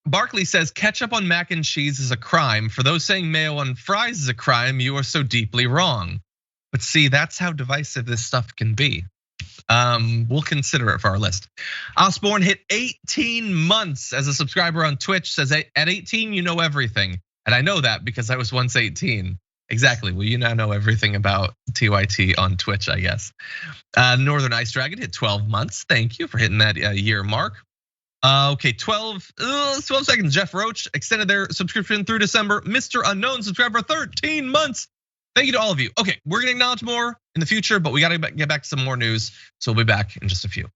Barkley says ketchup on mac and cheese is a crime. For those saying mayo on fries is a crime, you are so deeply wrong. But see, that's how divisive this stuff can be. We'll consider it for our list. Osborne hit 18 months as a subscriber on Twitch, says at 18, you know everything. And I know that because I was once 18. Exactly, well, you now know everything about TYT on Twitch, I guess. Northern Ice Dragon hit 12 months. Thank you for hitting that year mark. Okay, 12 seconds. Jeff Roach extended their subscription through December. Mr. Unknown subscriber 13 months. Thank you to all of you. Okay, we're gonna acknowledge more in the future, but we gotta get back to some more news. So we'll be back in just a few.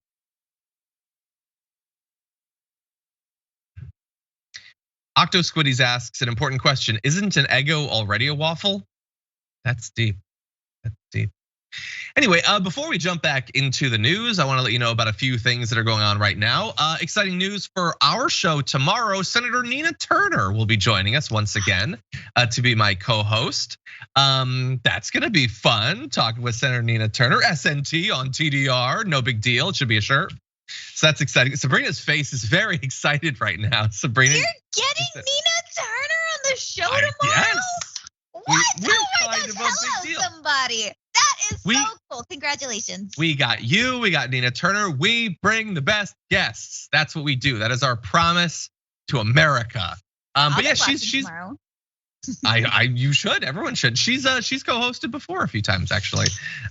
Octo Squiddies asks an important question. Isn't an Eggo already a waffle? That's deep, that's deep. Anyway, before we jump back into the news, I wanna let you know about a few things that are going on right now. Exciting news for our show tomorrow. Senator Nina Turner will be joining us once again to be my co-host. That's gonna be fun, talking with Senator Nina Turner, SNT on TDR, no big deal, it should be a shirt. So that's exciting. Sabrina's face is very excited right now. Sabrina, you're getting Nina Turner on the show tomorrow? Yes. What? We're Oh my kind gosh, of a big deal. somebody. That is so cool. Congratulations. We got you, we got Nina Turner. We bring the best guests. That's what we do. That is our promise to America. But yeah, she's you should, everyone should. She's co-hosted before a few times actually.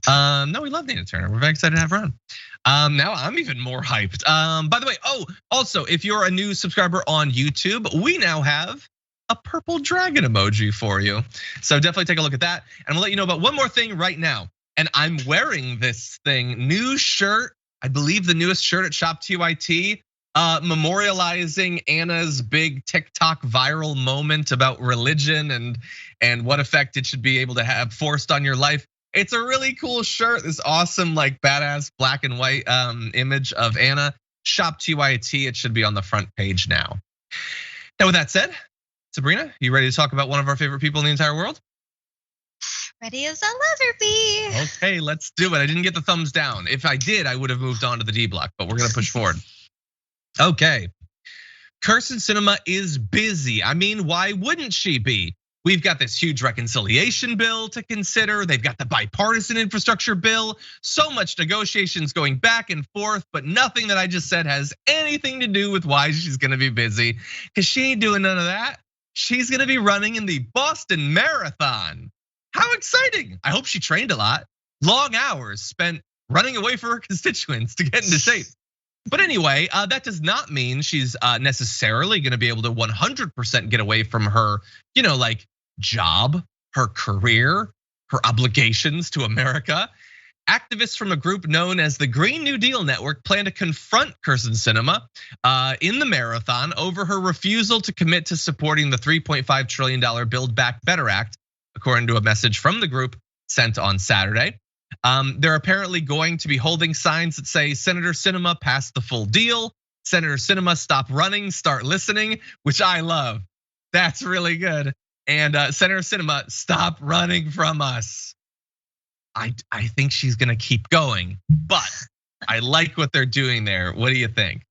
No, we love Nina Turner. We're very excited to have her on. Now I'm even more hyped. By the way, also if you're a new subscriber on YouTube, we now have a purple dragon emoji for you. So definitely take a look at that. And I'm gonna let you know about one more thing right now. And I'm wearing this thing, new shirt. I believe the newest shirt at Shop TYT, memorializing Anna's big TikTok viral moment about religion and what effect it should be able to have forced on your life. It's a really cool shirt. This awesome, like badass black and white image of Anna. Shop TYT, it should be on the front page now. Now with that said, Sabrina, you ready to talk about one of our favorite people in the entire world? Ready as I'll ever be. Okay, let's do it. I didn't get the thumbs down. If I did, I would have moved on to the D block, but we're gonna push forward. Okay, Kyrsten Sinema is busy. I mean, why wouldn't she be? We've got this huge reconciliation bill to consider. They've got the bipartisan infrastructure bill. So much negotiations going back and forth, but nothing that I just said has anything to do with why she's gonna be busy, because she ain't doing none of that. She's gonna be running in the Boston Marathon. How exciting. I hope she trained a lot. Long hours spent running away from her constituents to get into shape. But anyway, that does not mean she's necessarily going to be able to 100% get away from her, like job, her career, her obligations to America. Activists from a group known as the Green New Deal Network plan to confront Kyrsten Sinema in the marathon over her refusal to commit to supporting the $3.5 trillion Build Back Better Act, according to a message from the group sent on Saturday. They're apparently going to be holding signs that say, Senator Sinema, pass the full deal. Senator Sinema, stop running, start listening, which I love. That's really good. And Senator Sinema, stop running from us. I think she's gonna keep going, but I like what they're doing there. What do you think?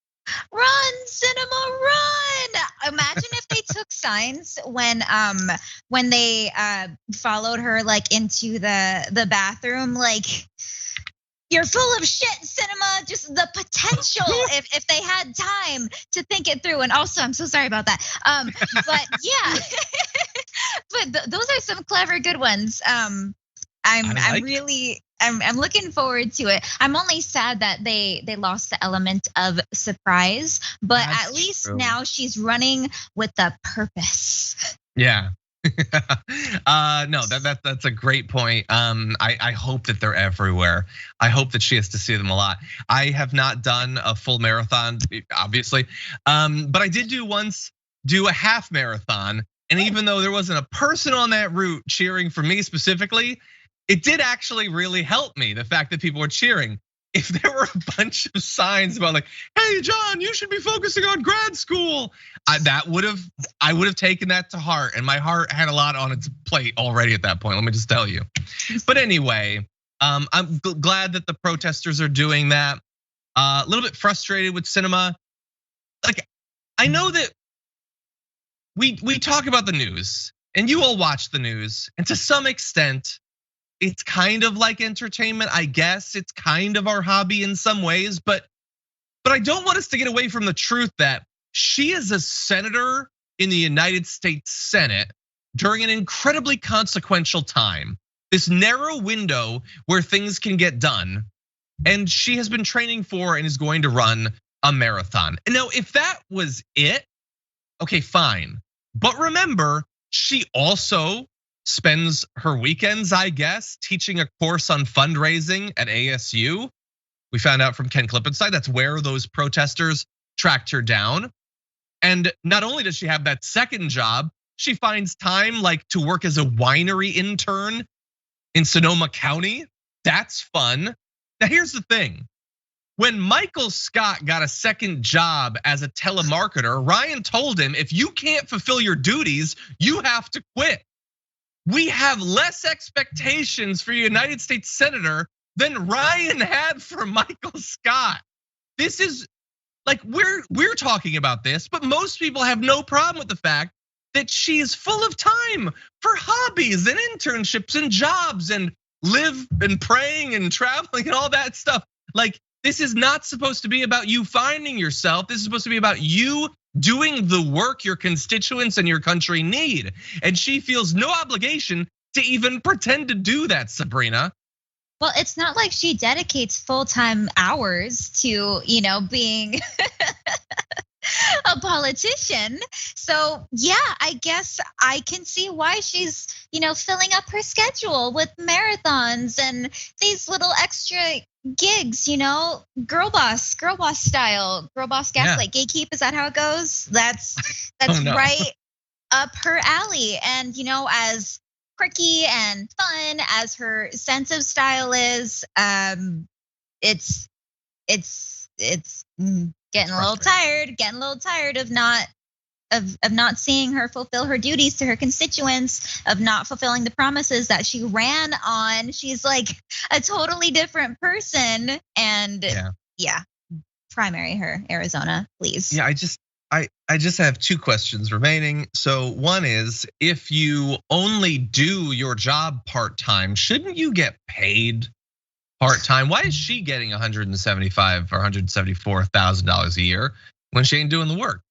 Run, Sinema, run! Imagine if they took signs when they followed her like into the bathroom, like, you're full of shit, Sinema. Just the potential if they had time to think it through. And also, I'm so sorry about that. But yeah, but those are some clever, good ones. I'm looking forward to it. I'm only sad that they lost the element of surprise, but at least now she's running with a purpose. Yeah. No, that's a great point. I hope that they're everywhere. I hope that she has to see them a lot. I have not done a full marathon, obviously, but I did do a half marathon. And even though there wasn't a person on that route cheering for me specifically, it did actually really help me, the fact that people were cheering. If there were a bunch of signs about like, hey, John, you should be focusing on grad school, I would have taken that to heart. And my heart had a lot on its plate already at that point, let me just tell you. But anyway, I'm glad that the protesters are doing that. A little bit frustrated with Sinema. Like, I know that we talk about the news and you all watch the news, and to some extent, it's kind of like entertainment, I guess. It's kind of our hobby in some ways, but I don't want us to get away from the truth that she is a senator in the United States Senate during an incredibly consequential time, this narrow window where things can get done. And she has been training for and is going to run a marathon. And now, if that was it, okay, fine. But remember, she also spends her weekends, I guess, teaching a course on fundraising at ASU. We found out from Ken Klippenside that's where those protesters tracked her down. And not only does she have that second job, she finds time like to work as a winery intern in Sonoma County. That's fun. Now here's the thing. When Michael Scott got a second job as a telemarketer, Ryan told him, if you can't fulfill your duties, you have to quit. We have less expectations for a United States Senator than Ryan had for Michael Scott. This is like, we're talking about this, but most people have no problem with the fact that she is full of time for hobbies and internships and jobs and live and praying and traveling and all that stuff. Like, this is not supposed to be about you finding yourself. This is supposed to be about you doing the work your constituents and your country need. And she feels no obligation to even pretend to do that, Sabrina. Well, it's not like she dedicates full-time hours to, being a politician. So yeah, I guess I can see why she's, filling up her schedule with marathons and these little extra gigs, girl boss style, girl boss gaslight, gatekeep. Is that how it goes? That's right up her alley. And as quirky and fun as her sense of style is, it's getting a little tired of not seeing her fulfill her duties to her constituents, of not fulfilling the promises that she ran on. She's like a totally different person. And yeah, primary her, Arizona, please. Yeah, I just have two questions remaining. So one is, if you only do your job part-time, shouldn't you get paid part-time? Why is she getting $175,000 or $174,000 a year when she ain't doing the work?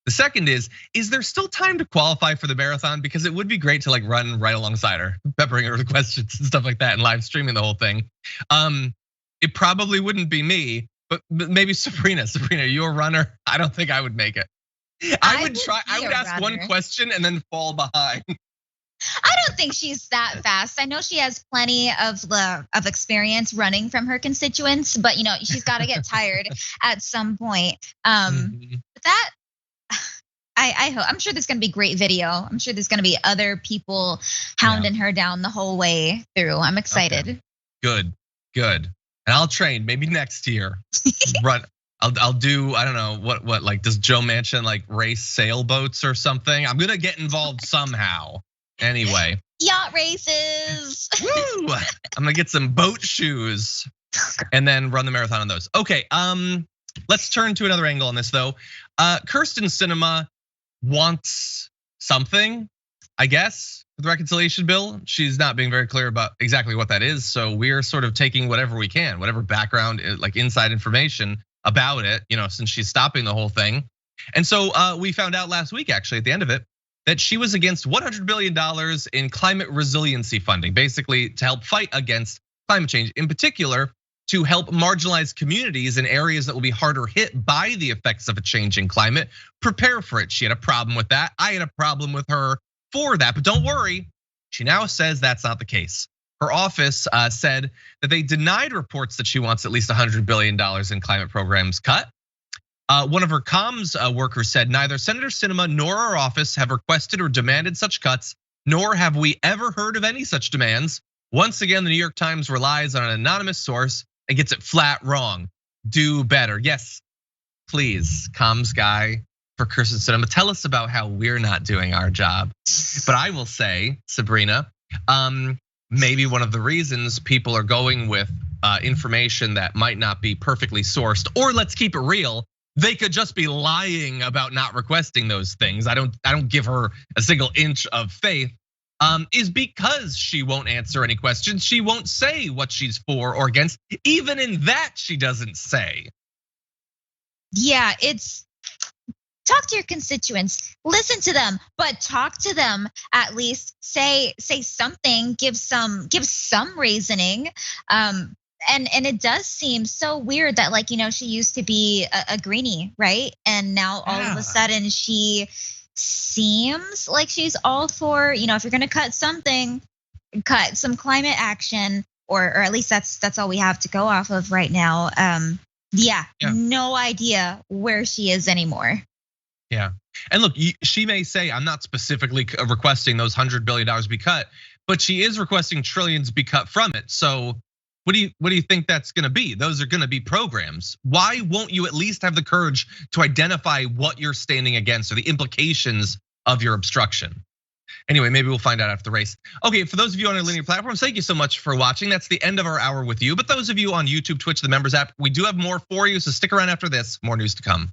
The second is there still time to qualify for the marathon? Because it would be great to like run right alongside her, peppering her with questions and stuff like that and live streaming the whole thing. It probably wouldn't be me, but maybe Sabrina. Sabrina, you're a runner. I don't think I would make it. I would ask one question and then fall behind. I don't think she's that fast. I know she has plenty of experience running from her constituents, but she's got to get tired at some point. But that I hope. I'm sure there's going to be great video. I'm sure there's going to be other people hounding her down the whole way through. I'm excited. Okay. Good. And I'll train maybe next year. Run. I'll do, I don't know, what like, does Joe Manchin like race sailboats or something? I'm gonna get involved somehow. Anyway. Yacht races. Woo! I'm gonna get some boat shoes and then run the marathon on those. Okay, let's turn to another angle on this though. Kyrsten Sinema wants something, I guess, for the reconciliation bill. She's not being very clear about exactly what that is. So we're sort of taking whatever we can, whatever background, like inside information about it, since she's stopping the whole thing. And so we found out last week, actually, at the end of it, that she was against $100 billion in climate resiliency funding, basically to help fight against climate change, in particular, to help marginalized communities in areas that will be harder hit by the effects of a changing climate prepare for it. She had a problem with that. I had a problem with her for that, but don't worry, she now says that's not the case. Her office said that they denied reports that she wants at least $100 billion in climate programs cut. One of her comms workers said neither Senator Sinema nor our office have requested or demanded such cuts, nor have we ever heard of any such demands. Once again, the New York Times relies on an anonymous source and gets it flat wrong. Do better. Yes, please, comms guy for Kyrsten Sinema, tell us about how we're not doing our job. But I will say, Sabrina, maybe one of the reasons people are going with information that might not be perfectly sourced, or let's keep it real, they could just be lying about not requesting those things. I don't give her a single inch of faith. Is because she won't answer any questions. She won't say what she's for or against. Even in that, she doesn't say. Yeah, it's talk to your constituents, listen to them, but talk to them at least. Say something, give some reasoning. And it does seem so weird that she used to be a greenie, right? And now all of a sudden she seems like she's all for, if you're gonna cut something, cut some climate action, or at least that's all we have to go off of right now. Yeah, no idea where she is anymore. Yeah, and look, she may say, I'm not specifically requesting those $100 billion be cut, but she is requesting trillions be cut from it. So what do you think that's gonna be? Those are gonna be programs. Why won't you at least have the courage to identify what you're standing against or the implications of your obstruction? Anyway, maybe we'll find out after the race. Okay, for those of you on our linear platforms, thank you so much for watching. That's the end of our hour with you. But those of you on YouTube, Twitch, the members app, we do have more for you, so stick around after this. More news to come.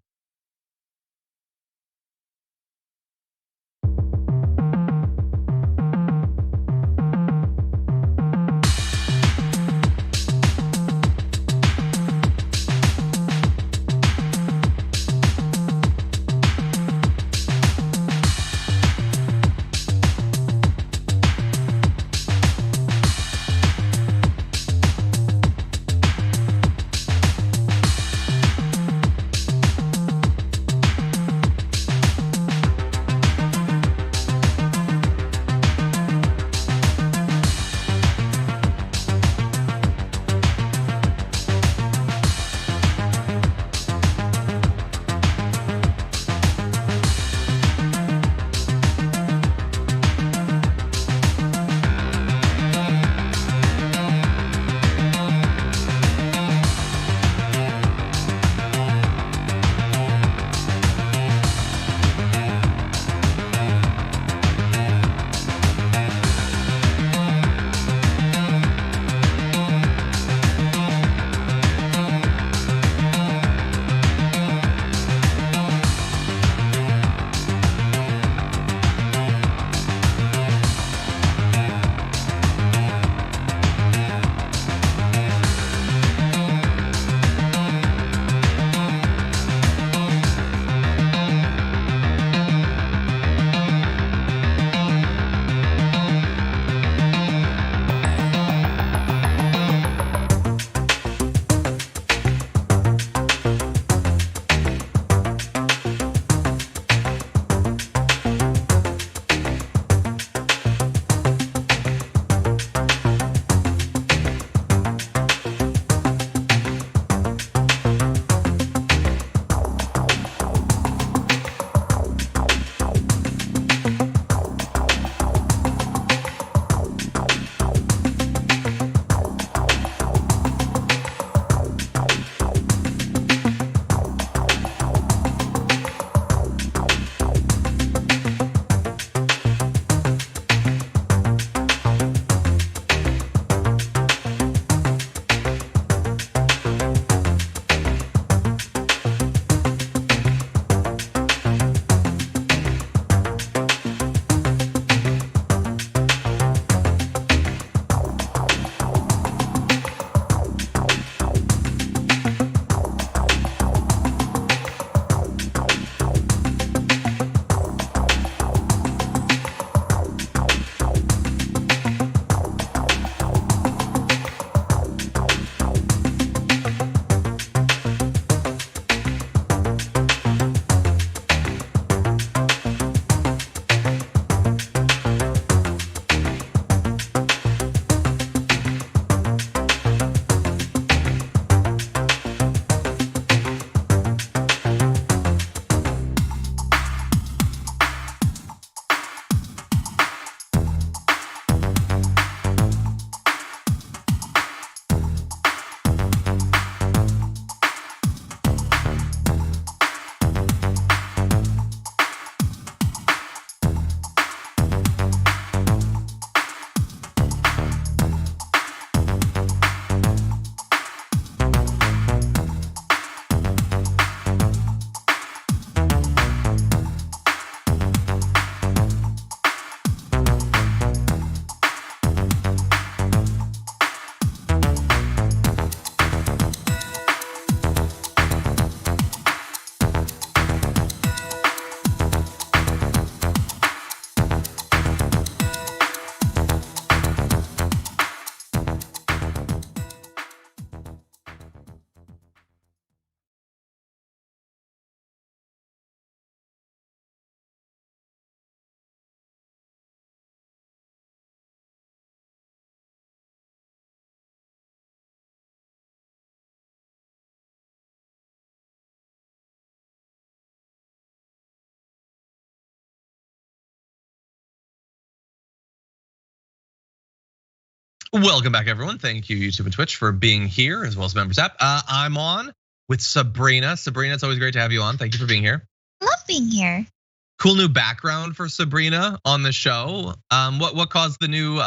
Welcome back, everyone. Thank you, YouTube and Twitch, for being here, as well as Members app. I'm on with Sabrina. Sabrina, it's always great to have you on. Thank you for being here. Love being here. Cool new background for Sabrina on the show. What caused the new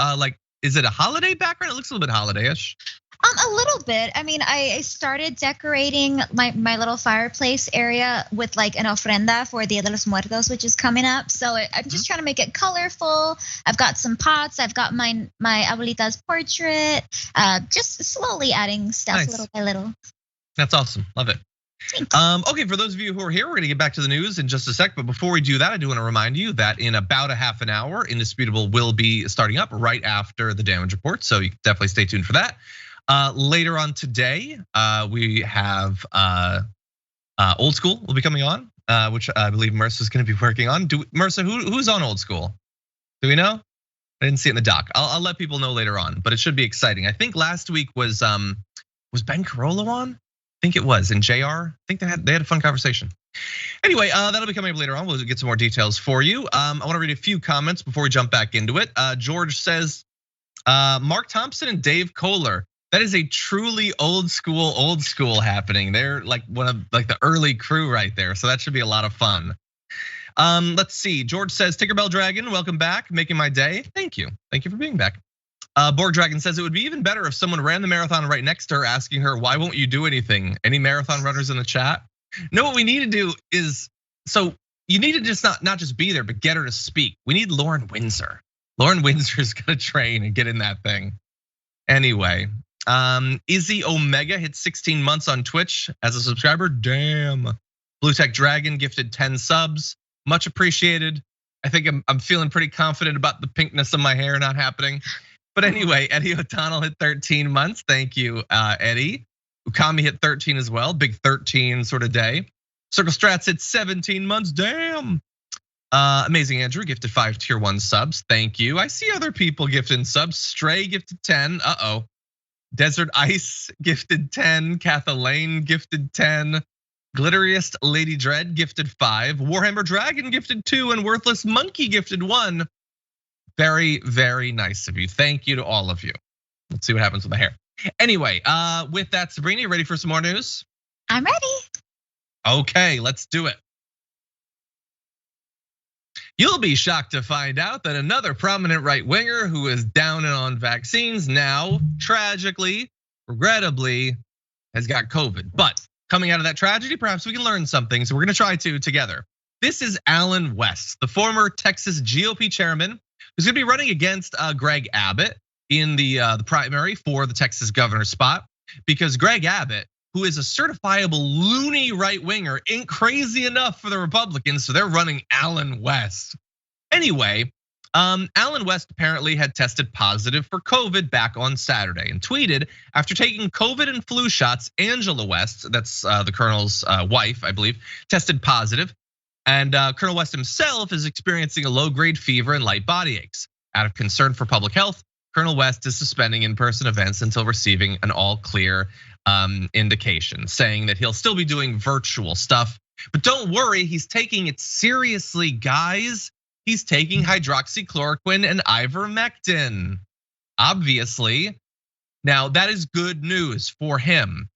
is it a holiday background? It looks a little bit holiday-ish. A little bit. I mean, I started decorating my little fireplace area with like an ofrenda for Dia de los Muertos, which is coming up. So I'm just trying to make it colorful. I've got some pots. I've got my abuelita's portrait. Just slowly adding stuff little by little. That's awesome. Love it. Okay, for those of you who are here, we're gonna get back to the news in just a sec. But before we do that, I do want to remind you that in about a half an hour, Indisputable will be starting up right after the damage report. So you can definitely stay tuned for that. Later on today, we have Old School will be coming on, which I believe Mercer's going to be working on. Mercer, who's on Old School? Do we know? I didn't see it in the doc. I'll let people know later on, but it should be exciting. I think last week was Ben Carolla on? I think it was, and JR. I think they had a fun conversation. Anyway, that'll be coming up later on. We'll get some more details for you. I want to read a few comments before we jump back into it. George says, Mark Thompson and Dave Kohler. That is a truly old school happening. They're like one of the early crew right there. So that should be a lot of fun. Let's see. George says, Tinkerbell Dragon, welcome back, making my day. Thank you for being back. Borg Dragon says it would be even better if someone ran the marathon right next to her, asking her, why won't you do anything? Any marathon runners in the chat? No, what we need to do is, so you need to just not just be there, but get her to speak. We need Lauren Windsor. Lauren Windsor's gonna train and get in that thing. Anyway, Izzy Omega hit 16 months on Twitch as a subscriber. Damn. Blue Tech Dragon gifted 10 subs. Much appreciated. I think I'm feeling pretty confident about the pinkness of my hair not happening. But anyway, Eddie O'Donnell hit 13 months. Thank you, Eddie. Ukami hit 13 as well. Big 13 sort of day. Circle Strats hit 17 months. Damn. Amazing Andrew gifted 5 tier 1 subs. Thank you. I see other people gifting subs. Stray gifted 10. Desert Ice gifted 10. Kathleen gifted 10. Glitteriest Lady Dread gifted 5. Warhammer Dragon gifted 2. And Worthless Monkey gifted 1. Very, very nice of you. Thank you to all of you. Let's see what happens with the hair. Anyway, with that, Sabrina, you ready for some more news? I'm ready. Okay, let's do it. You'll be shocked to find out that another prominent right-winger who is down on vaccines now, tragically, regrettably, has got COVID. But coming out of that tragedy, perhaps we can learn something. So we're gonna try to together. This is Alan West, the former Texas GOP chairman, who's gonna be running against Greg Abbott in the primary for the Texas governor spot, because Greg Abbott, who is a certifiable loony right winger, ain't crazy enough for the Republicans, so they're running Alan West. Anyway, Alan West apparently had tested positive for COVID back on Saturday and tweeted, after taking COVID and flu shots, Angela West, that's the colonel's wife, I believe, tested positive. And Colonel West himself is experiencing a low-grade fever and light body aches. Out of concern for public health, Colonel West is suspending in-person events until receiving an all-clear indication, saying that he'll still be doing virtual stuff. But don't worry, he's taking it seriously, guys. He's taking hydroxychloroquine and ivermectin, obviously. Now, that is good news for him.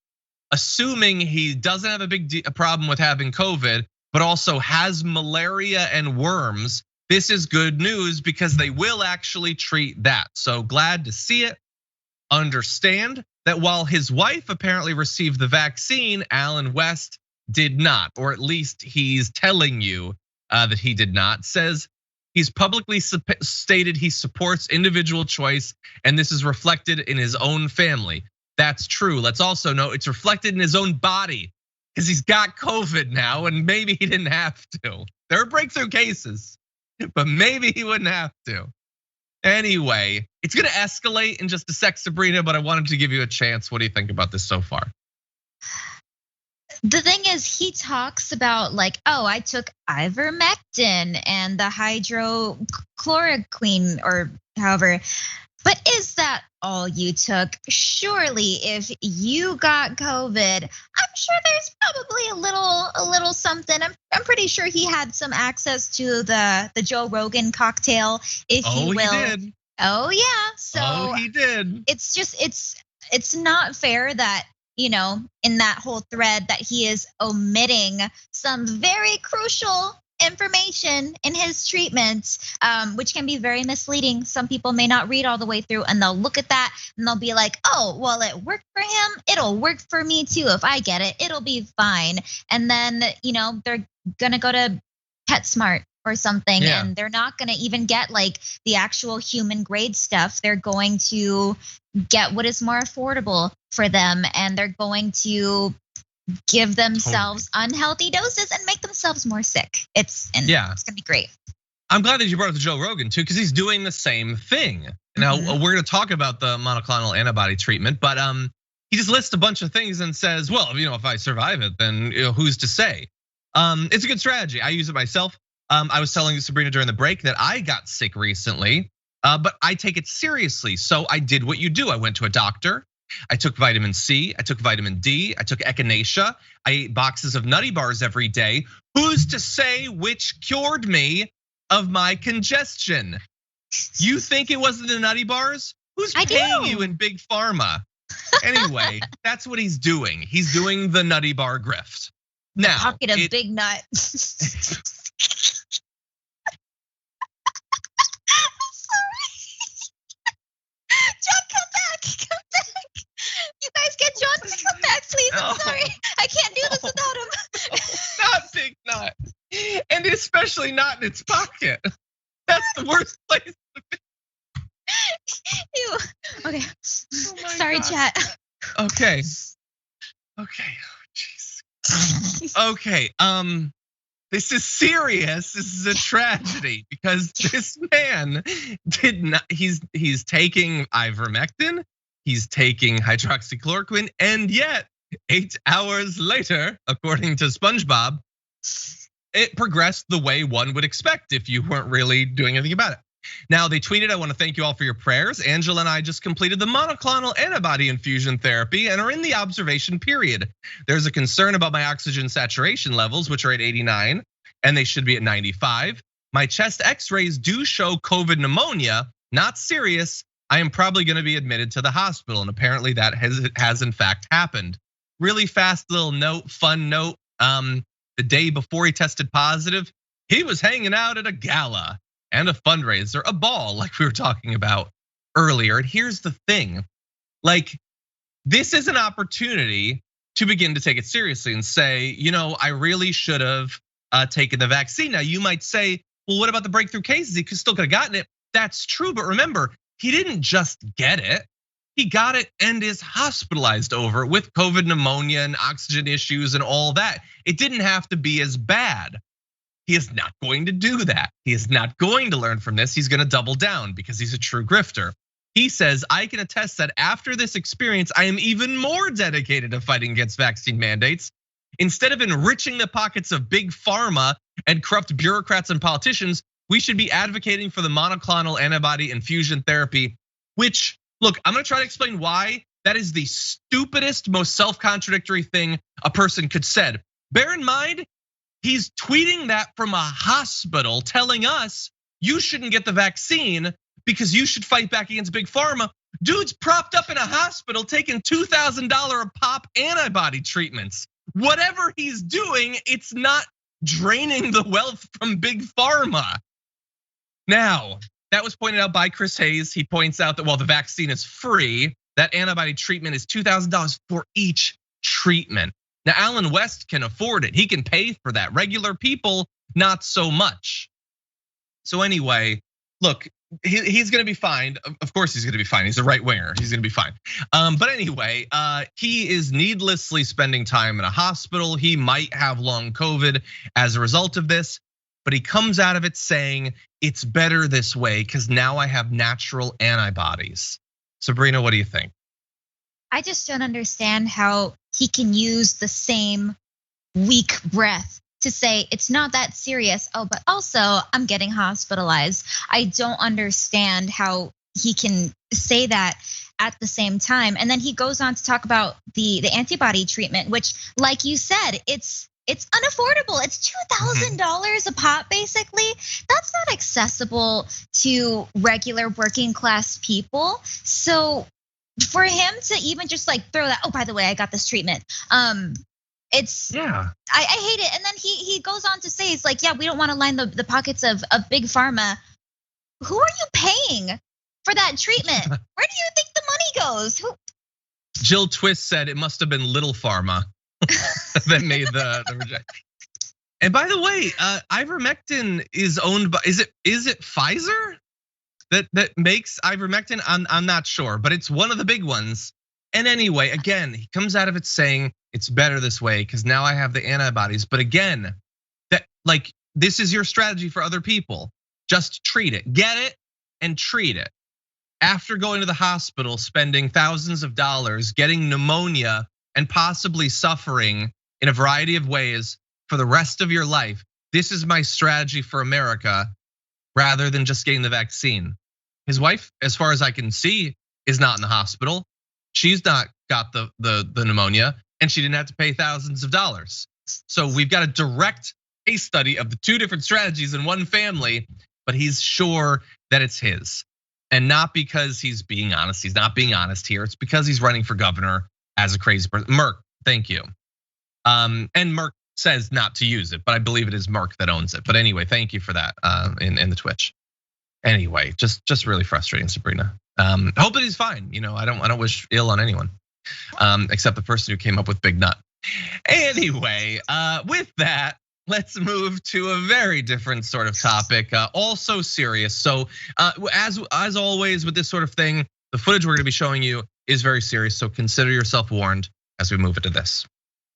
Assuming he doesn't have a problem with having COVID, but also has malaria and worms, this is good news because they will actually treat that. So glad to see it. Understand that while his wife apparently received the vaccine, Alan West did not, or at least he's telling you that he did not. Says he's publicly stated he supports individual choice, and this is reflected in his own family. That's true. Let's also know it's reflected in his own body, because he's got COVID now, and maybe he didn't have to. There are breakthrough cases, but maybe he wouldn't have to. Anyway, it's gonna escalate in just a sec, Sabrina, but I wanted to give you a chance. What do you think about this so far? The thing is, he talks about like, oh, I took ivermectin and the hydrochloroquine or however. But is that all you took? Surely if you got COVID, I'm sure there's probably a little something. I'm pretty sure he had some access to the Joe Rogan cocktail, if you will. He did. Oh yeah. So he did. It's just it's not fair that, in that whole thread that he is omitting some very crucial information in his treatment, which can be very misleading. Some people may not read all the way through, and they'll look at that and they'll be like, oh, well, it worked for him. It'll work for me too. If I get it, it'll be fine. And then, they're gonna go to PetSmart or something, and they're not gonna even get like the actual human grade stuff. They're going to get what is more affordable for them, and they're going to give themselves unhealthy doses and make themselves more sick. It's gonna be great. I'm glad that you brought up the Joe Rogan too, because he's doing the same thing. Now we're gonna talk about the monoclonal antibody treatment, but he just lists a bunch of things and says, well, if I survive it, then who's to say? It's a good strategy. I use it myself. I was telling Sabrina during the break that I got sick recently, but I take it seriously. So I did what you do. I went to a doctor. I took vitamin C, I took vitamin D, I took echinacea, I ate boxes of Nutty Bars every day. Who's to say which cured me of my congestion? You think it wasn't the Nutty Bars? Who's paying you in Big Pharma? Anyway, that's what he's doing. He's doing the Nutty Bar grift. Now, pocket of Big Nut. You guys get John to come back, please. I'm sorry. I can't do this without him. Not Big Nut. And especially not in its pocket. That's the worst place to be. Ew. Okay. Sorry, God. chat. Okay. Oh, jeez. Okay. This is serious. This is a tragedy because this man did not. He's taking ivermectin. He's taking hydroxychloroquine, and yet 8 hours later, according to SpongeBob, it progressed the way one would expect if you weren't really doing anything about it. Now they tweeted, I want to thank you all for your prayers. Angela and I just completed the monoclonal antibody infusion therapy and are in the observation period. There's a concern about my oxygen saturation levels, which are at 89, and they should be at 95. My chest x-rays do show COVID pneumonia, not serious. I am probably gonna be admitted to the hospital, and apparently that has in fact happened. Really fast little note, fun note. The day before he tested positive, he was hanging out at a gala and a fundraiser, a ball like we were talking about earlier. And here's the thing, like this is an opportunity to begin to take it seriously and say, I really should have taken the vaccine. Now you might say, well, what about the breakthrough cases? He still could have gotten it. That's true, but remember, he didn't just get it. He got it and is hospitalized over it with COVID pneumonia and oxygen issues and all that. It didn't have to be as bad. He is not going to do that. He is not going to learn from this. He's gonna double down because he's a true grifter. He says, I can attest that after this experience, I am even more dedicated to fighting against vaccine mandates. Instead of enriching the pockets of big pharma and corrupt bureaucrats and politicians, we should be advocating for the monoclonal antibody infusion therapy, which, look, I'm gonna try to explain why that is the stupidest, most self-contradictory thing a person could said. Bear in mind, he's tweeting that from a hospital telling us you shouldn't get the vaccine because you should fight back against big pharma. Dude's propped up in a hospital taking $2,000 a pop antibody treatments. Whatever he's doing, it's not draining the wealth from big pharma. Now, that was pointed out by Chris Hayes. He points out that while the vaccine is free, that antibody treatment is $2,000 for each treatment. Now, Alan West can afford it. He can pay for that. Regular people, not so much. So anyway, look, he's gonna be fine. Of course he's gonna be fine. He's a right winger, he's gonna be fine. But anyway, he is needlessly spending time in a hospital. He might have long COVID as a result of this, but he comes out of it saying, it's better this way because now I have natural antibodies. Sabrina, what do you think? I just don't understand how he can use the same weak breath to say it's not that serious. Oh, but also I'm getting hospitalized. I don't understand how he can say that at the same time. And then he goes on to talk about the antibody treatment, which, like you said, it's it's unaffordable. It's $2,000 a pop, basically. That's not accessible to regular working class people. So for him to even just like throw that, oh, by the way, I got this treatment. It's I hate it. And then he goes on to say, it's like, yeah, we don't want to line the pockets of big pharma. Who are you paying for that treatment? Where do you think the money goes? Jill Twist said it must have been Little Pharma that made the rejection. And by the way, ivermectin is owned by, is it Pfizer that makes ivermectin? I'm not sure, but it's one of the big ones. And anyway, again, he comes out of it saying it's better this way because now I have the antibodies. But again, that like this is your strategy for other people. Just treat it, get it and treat it. After going to the hospital, spending thousands of dollars, getting pneumonia and possibly suffering in a variety of ways for the rest of your life. This is my strategy for America rather than just getting the vaccine. His wife, as far as I can see, is not in the hospital. She's not got the pneumonia and she didn't have to pay thousands of dollars. So we've got a direct case study of the two different strategies in one family, but he's sure that it's his. And not because he's being honest. He's not being honest here. It's because he's running for governor as a crazy person. Merck, thank you. And Merck says not to use it, but I believe it is Merck that owns it. But anyway, thank you for that in the Twitch. Anyway, just really frustrating, Sabrina. Hope that he's fine. I don't wish ill on anyone, except the person who came up with Big Nut. Anyway, with that, let's move to a very different sort of topic, also serious. So as always with this sort of thing, the footage we're gonna be showing you is very serious. So consider yourself warned as we move into this.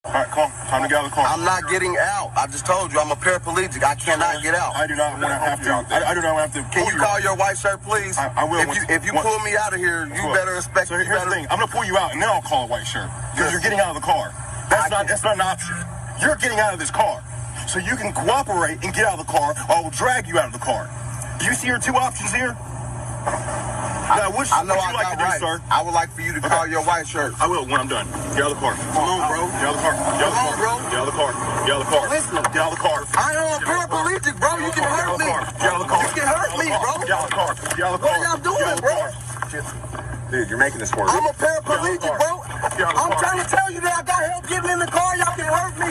All right, call. Time to get out of the car. I'm not getting out. I just told you I'm a paraplegic. I cannot get out. I do not want to have to. I do not want to have to. Can you call your white shirt, please? I will. If you pull me out of here, you better expect. So here's the thing. I'm gonna pull you out, and then I'll call a white shirt because you're getting out of the car. That's not an option. You're getting out of this car, so you can cooperate and get out of the car, or I will drag you out of the car. Do you see your two options here? Now, what would you like to do, sir? I would like for you to call your white shirt. I will when I'm done. Get out of the car. Come on, bro. Get out of the car. Get out of the car. Come on, bro. Get out of the car. Get out of the car. Listen. Get out of the car. I am a paraplegic, bro. You can hurt me. Get out of the car. You can hurt me, bro. Get out of the car. Get out of the car. What y'all doing, bro? Dude, you're making this work. I'm a paraplegic, bro. I'm trying to tell you that I got help getting in the car. Y'all can hurt me.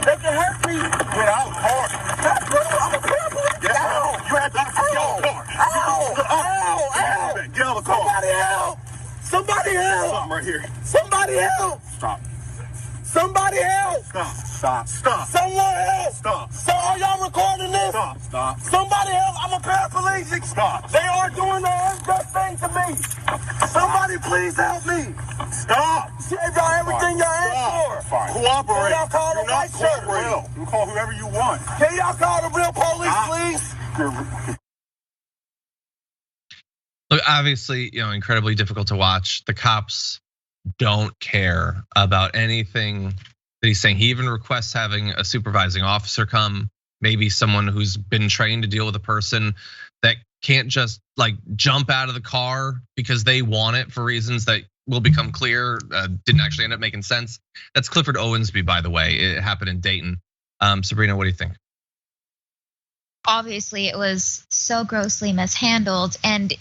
They can hurt me. Get out of the car. Bro, I'm a paraplegic. Get out. You have to get out of the car. Ow. Get out of the car. Somebody help. Somebody help. Stop right here. Somebody help. Stop. Somebody help. Stop. Someone help. Stop. So are y'all recording this? Stop. Somebody help. I'm a paraplegic. Stop. They are doing the unjust thing to me. Somebody please help me. Stop. Give y'all everything y'all asked for. Fine. Cooperate. Can y'all call the white shirt? You call whoever you want. Can y'all call the real police, please? Look, obviously, incredibly difficult to watch. The cops don't care about anything that he's saying. He even requests having a supervising officer come, maybe someone who's been trained to deal with a person that can't just like jump out of the car because they want it for reasons that will become clear, didn't actually end up making sense. That's Clifford Owensby, by the way. It happened in Dayton. Sabrina, what do you think? Obviously, it was so grossly mishandled, and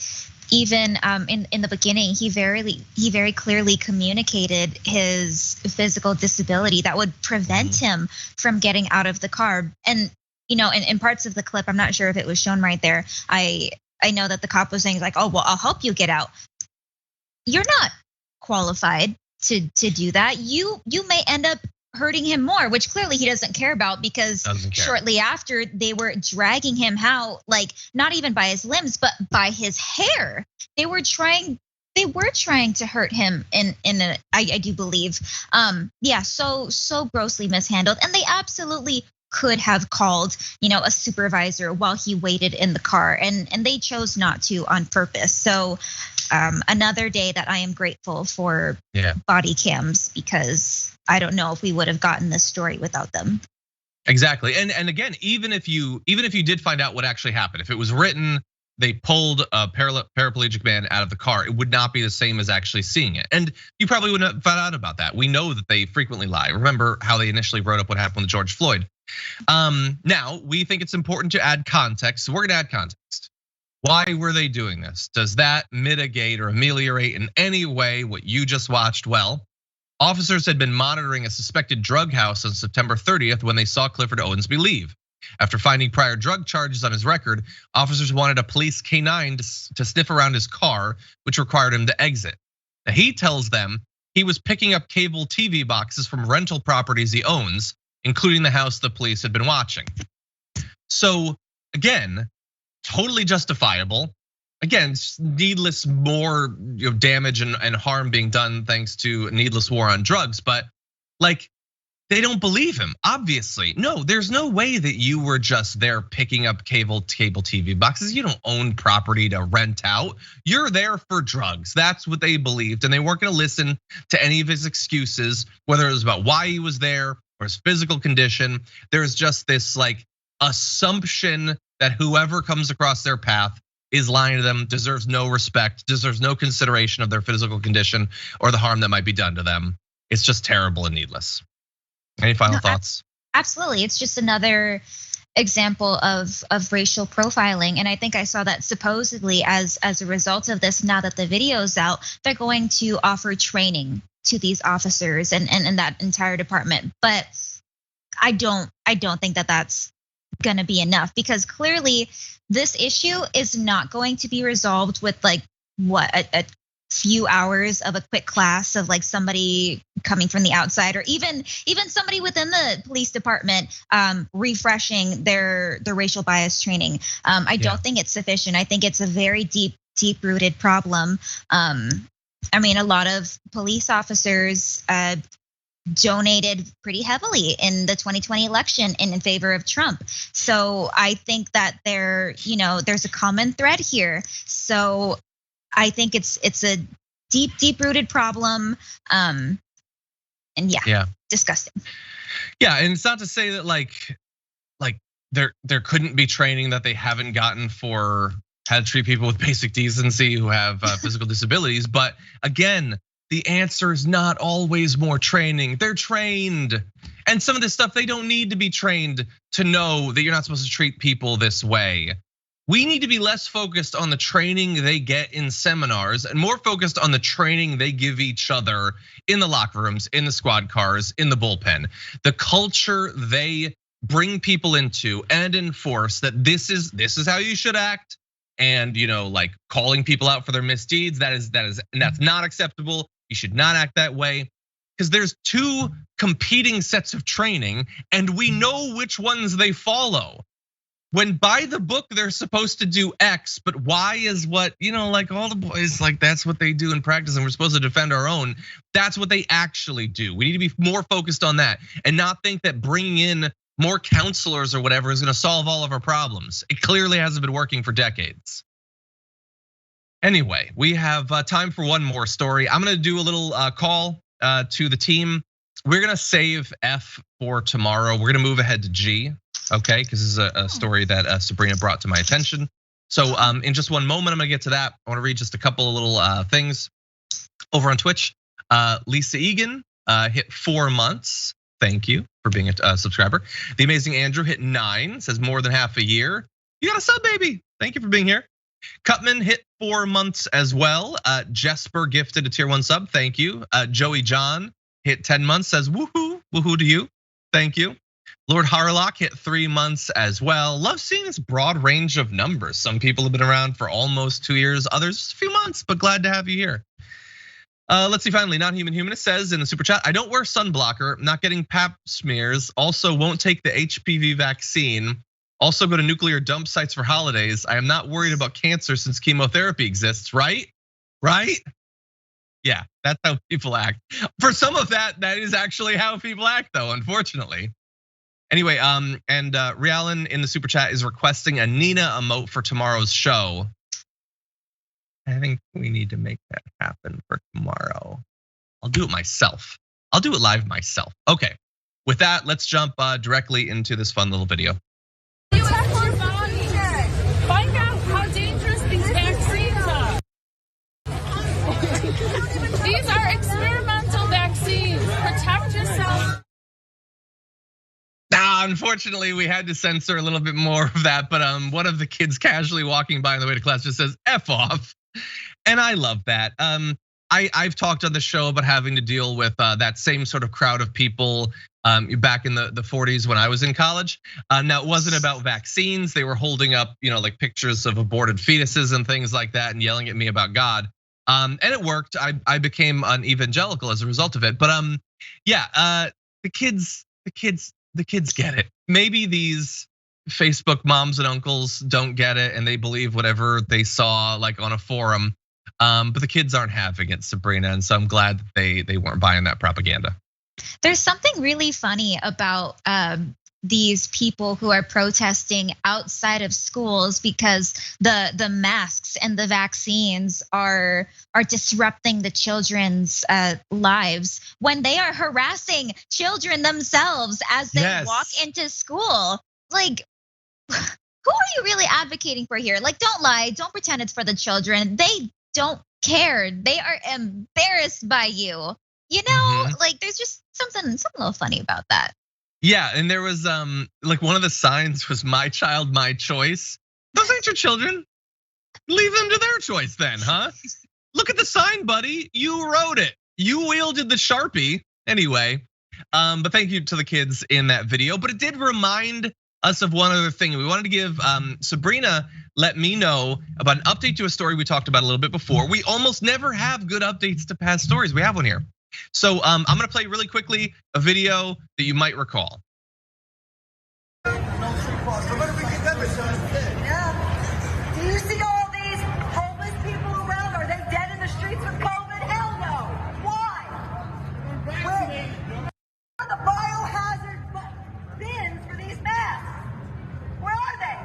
even in the beginning, he very clearly communicated his physical disability that would prevent him from getting out of the car. And in parts of the clip, I'm not sure if it was shown right there. I know that the cop was saying like, "Oh, well, I'll help you get out." You're not qualified to do that. You may end up hurting him more, which clearly he doesn't care about, because shortly after they were dragging him out, like not even by his limbs, but by his hair. They were trying to hurt him I do believe. So grossly mishandled. And they absolutely could have called, a supervisor while he waited in the car, and they chose not to on purpose. So another day that I am grateful for body cams, because I don't know if we would have gotten this story without them. Exactly, and again, even if you did find out what actually happened, if it was written they pulled a paraplegic man out of the car, it would not be the same as actually seeing it. And you probably wouldn't have found out about that. We know that they frequently lie. Remember how they initially wrote up what happened with George Floyd. Now, we think it's important to add context, so we're gonna add context. Why were they doing this? Does that mitigate or ameliorate in any way what you just watched? Well, officers had been monitoring a suspected drug house on September 30th when they saw Clifford Owensby leave. After finding prior drug charges on his record, officers wanted a police canine to sniff around his car, which required him to exit. Now, he tells them he was picking up cable TV boxes from rental properties he owns, including the house the police had been watching. So again, totally justifiable. Again, needless more damage and harm being done thanks to needless war on drugs, but like, they don't believe him, obviously. No, there's no way that you were just there picking up cable TV boxes. You don't own property to rent out. You're there for drugs. That's what they believed. And they weren't gonna listen to any of his excuses, whether it was about why he was there or his physical condition. There's just this like assumption that whoever comes across their path is lying to them, deserves no respect, deserves no consideration of their physical condition or the harm that might be done to them. It's just terrible and needless. Any final thoughts? Absolutely, it's just another example of racial profiling. And I think I saw that supposedly as a result of this, now that the video's out, they're going to offer training to these officers and that entire department. But I don't think that that's gonna be enough, because clearly this issue is not going to be resolved with like what a few hours of a quick class of like somebody coming from the outside, or even somebody within the police department refreshing their racial bias training. I don't think it's sufficient. I think it's a very deep rooted problem. I mean, a lot of police officers donated pretty heavily in the 2020 election in favor of Trump. So I think that there's a common thread here. So I think it's a deep rooted problem. And disgusting. Yeah, and it's not to say that like there couldn't be training that they haven't gotten for how to treat people with basic decency who have physical disabilities. But again, the answer is not always more training. They're trained. And some of this stuff, they don't need to be trained to know that you're not supposed to treat people this way. We need to be less focused on the training they get in seminars and more focused on the training they give each other in the locker rooms, in the squad cars, in the bullpen. The culture they bring people into and enforce that this is how you should act. And like calling people out for their misdeeds, that's not acceptable. You should not act that way, because there's two competing sets of training and we know which ones they follow. When by the book they're supposed to do X, but Y is what, like all the boys, like that's what they do in practice and we're supposed to defend our own. That's what they actually do. We need to be more focused on that and not think that bringing in more counselors or whatever is gonna solve all of our problems. It clearly hasn't been working for decades. Anyway, we have time for one more story. I'm gonna do a little call to the team. We're gonna save F for tomorrow. We're gonna move ahead to G, okay? Because this is a story that Sabrina brought to my attention. So in just one moment, I'm gonna get to that. I wanna read just a couple of little things over on Twitch. Lisa Egan hit 4 months. Thank you for being a subscriber. The Amazing Andrew hit 9, says more than half a year. You got a sub, baby. Thank you for being here. Cutman hit 4 months as well. Jesper gifted a tier 1 sub, thank you. Joey John hit 10 months, says woohoo to you, thank you. Lord Harlock hit 3 months as well. Love seeing this broad range of numbers. Some people have been around for almost 2 years, others a few months, but glad to have you here. Let's see, finally, Not Human Humanist says in the super chat, I don't wear sunblocker, not getting pap smears, also won't take the HPV vaccine. Also go to nuclear dump sites for holidays. I am not worried about cancer since chemotherapy exists, right? Right? Yeah, that's how people act. For some of that is actually how people act though, unfortunately. Anyway, and Rialan in the super chat is requesting a Nina emote for tomorrow's show. I think we need to make that happen for tomorrow. I'll do it myself. I'll do it live myself. Okay, with that, let's jump directly into this fun little video. Find out how dangerous These are experimental vaccines. Protect yourself. Unfortunately, we had to censor a little bit more of that, but one of the kids casually walking by on the way to class just says "F off," and I love that. I've talked on the show about having to deal with that same sort of crowd of people back in the 40s when I was in college. Now, it wasn't about vaccines. They were holding up, like pictures of aborted fetuses and things like that and yelling at me about God. And it worked. I became an evangelical as a result of it. But the kids get it. Maybe these Facebook moms and uncles don't get it and they believe whatever they saw like on a forum. But the kids aren't having it, Sabrina, and so I'm glad that they weren't buying that propaganda. There's something really funny about these people who are protesting outside of schools because the masks and the vaccines are disrupting the children's lives when they are harassing children themselves as they walk into school. Like, who are you really advocating for here? Like, don't lie, don't pretend it's for the children. They don't care. They are embarrassed by you. Like there's just something a little funny about that. Yeah, and there was like one of the signs was "My child, my choice." Those ain't your children. Leave them to their choice then, huh? Look at the sign, buddy. You wrote it. You wielded the Sharpie. Anyway, but thank you to the kids in that video. But it did remind us of one other thing. We wanted to give Sabrina let me know about an update to a story we talked about a little bit before. We almost never have good updates to past stories. We have one here. So I'm gonna play really quickly a video that you might recall. Do you see all these homeless people around? Are they dead in the streets with COVID? Hell no. Why? Where are the biohazard bins for these masks? Where are they?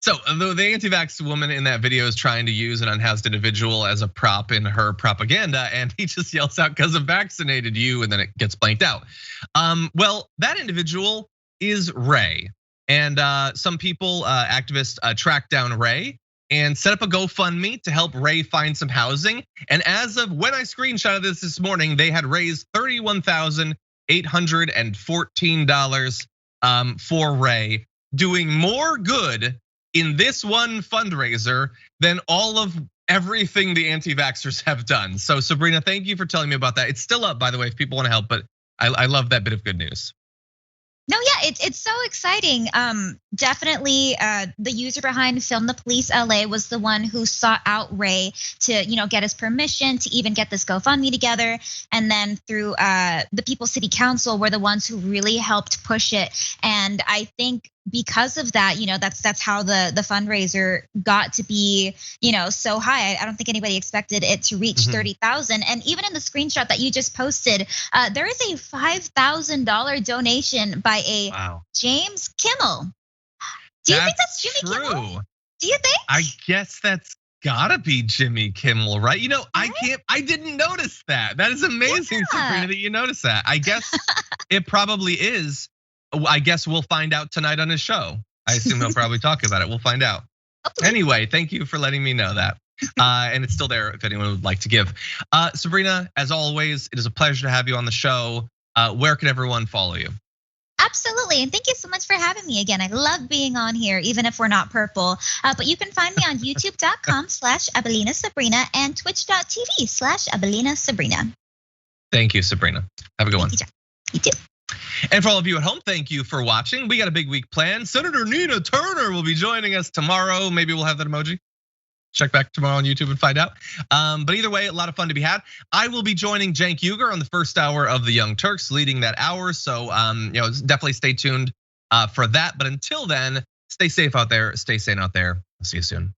So the anti-vax woman in that video is trying to use an unhoused individual as a prop in her propaganda, and he just yells out "because I've vaccinated you," and then it gets blanked out. Well, that individual is Ray, and some people, activists, tracked down Ray and set up a GoFundMe to help Ray find some housing. And as of when I screenshotted this morning, they had raised $31,814 for Ray, doing more good in this one fundraiser than all of everything the anti-vaxxers have done. So Sabrina, thank you for telling me about that. It's still up, by the way, if people want to help, but I love that bit of good news. No, yeah, it's so exciting. Definitely, the user behind Film the Police LA was the one who sought out Ray to, get his permission to even get this GoFundMe together, and then through the People City Council were the ones who really helped push it. And I think because of that, that's how the fundraiser got to be, so high. I don't think anybody expected it to reach 30,000. And even in the screenshot that you just posted, there is a $5,000 donation by a James Kimmel. Do you think that's Jimmy Kimmel? Do you think? I guess that's gotta be Jimmy Kimmel, right? I didn't notice that. That is amazing, Sabrina, that you noticed that. I guess it probably is. I guess we'll find out tonight on his show. I assume he'll probably talk about it. We'll find out. Anyway, thank you for letting me know that. And it's still there if anyone would like to give. Sabrina, as always, it is a pleasure to have you on the show. Where can everyone follow you? Absolutely, and thank you so much for having me again. I love being on here, even if we're not purple. But you can find me on youtube.com/Abelina Sabrina and twitch.tv/Abelina Sabrina. Thank you, Sabrina. Have a good one. You too. And for all of you at home, thank you for watching. We got a big week planned. Senator Nina Turner will be joining us tomorrow. Maybe we'll have that emoji. Check back tomorrow on YouTube and find out. But either way, a lot of fun to be had. I will be joining Cenk Uygur on the first hour of the Young Turks, leading that hour. So definitely stay tuned for that. But until then, stay safe out there. Stay sane out there. I'll see you soon.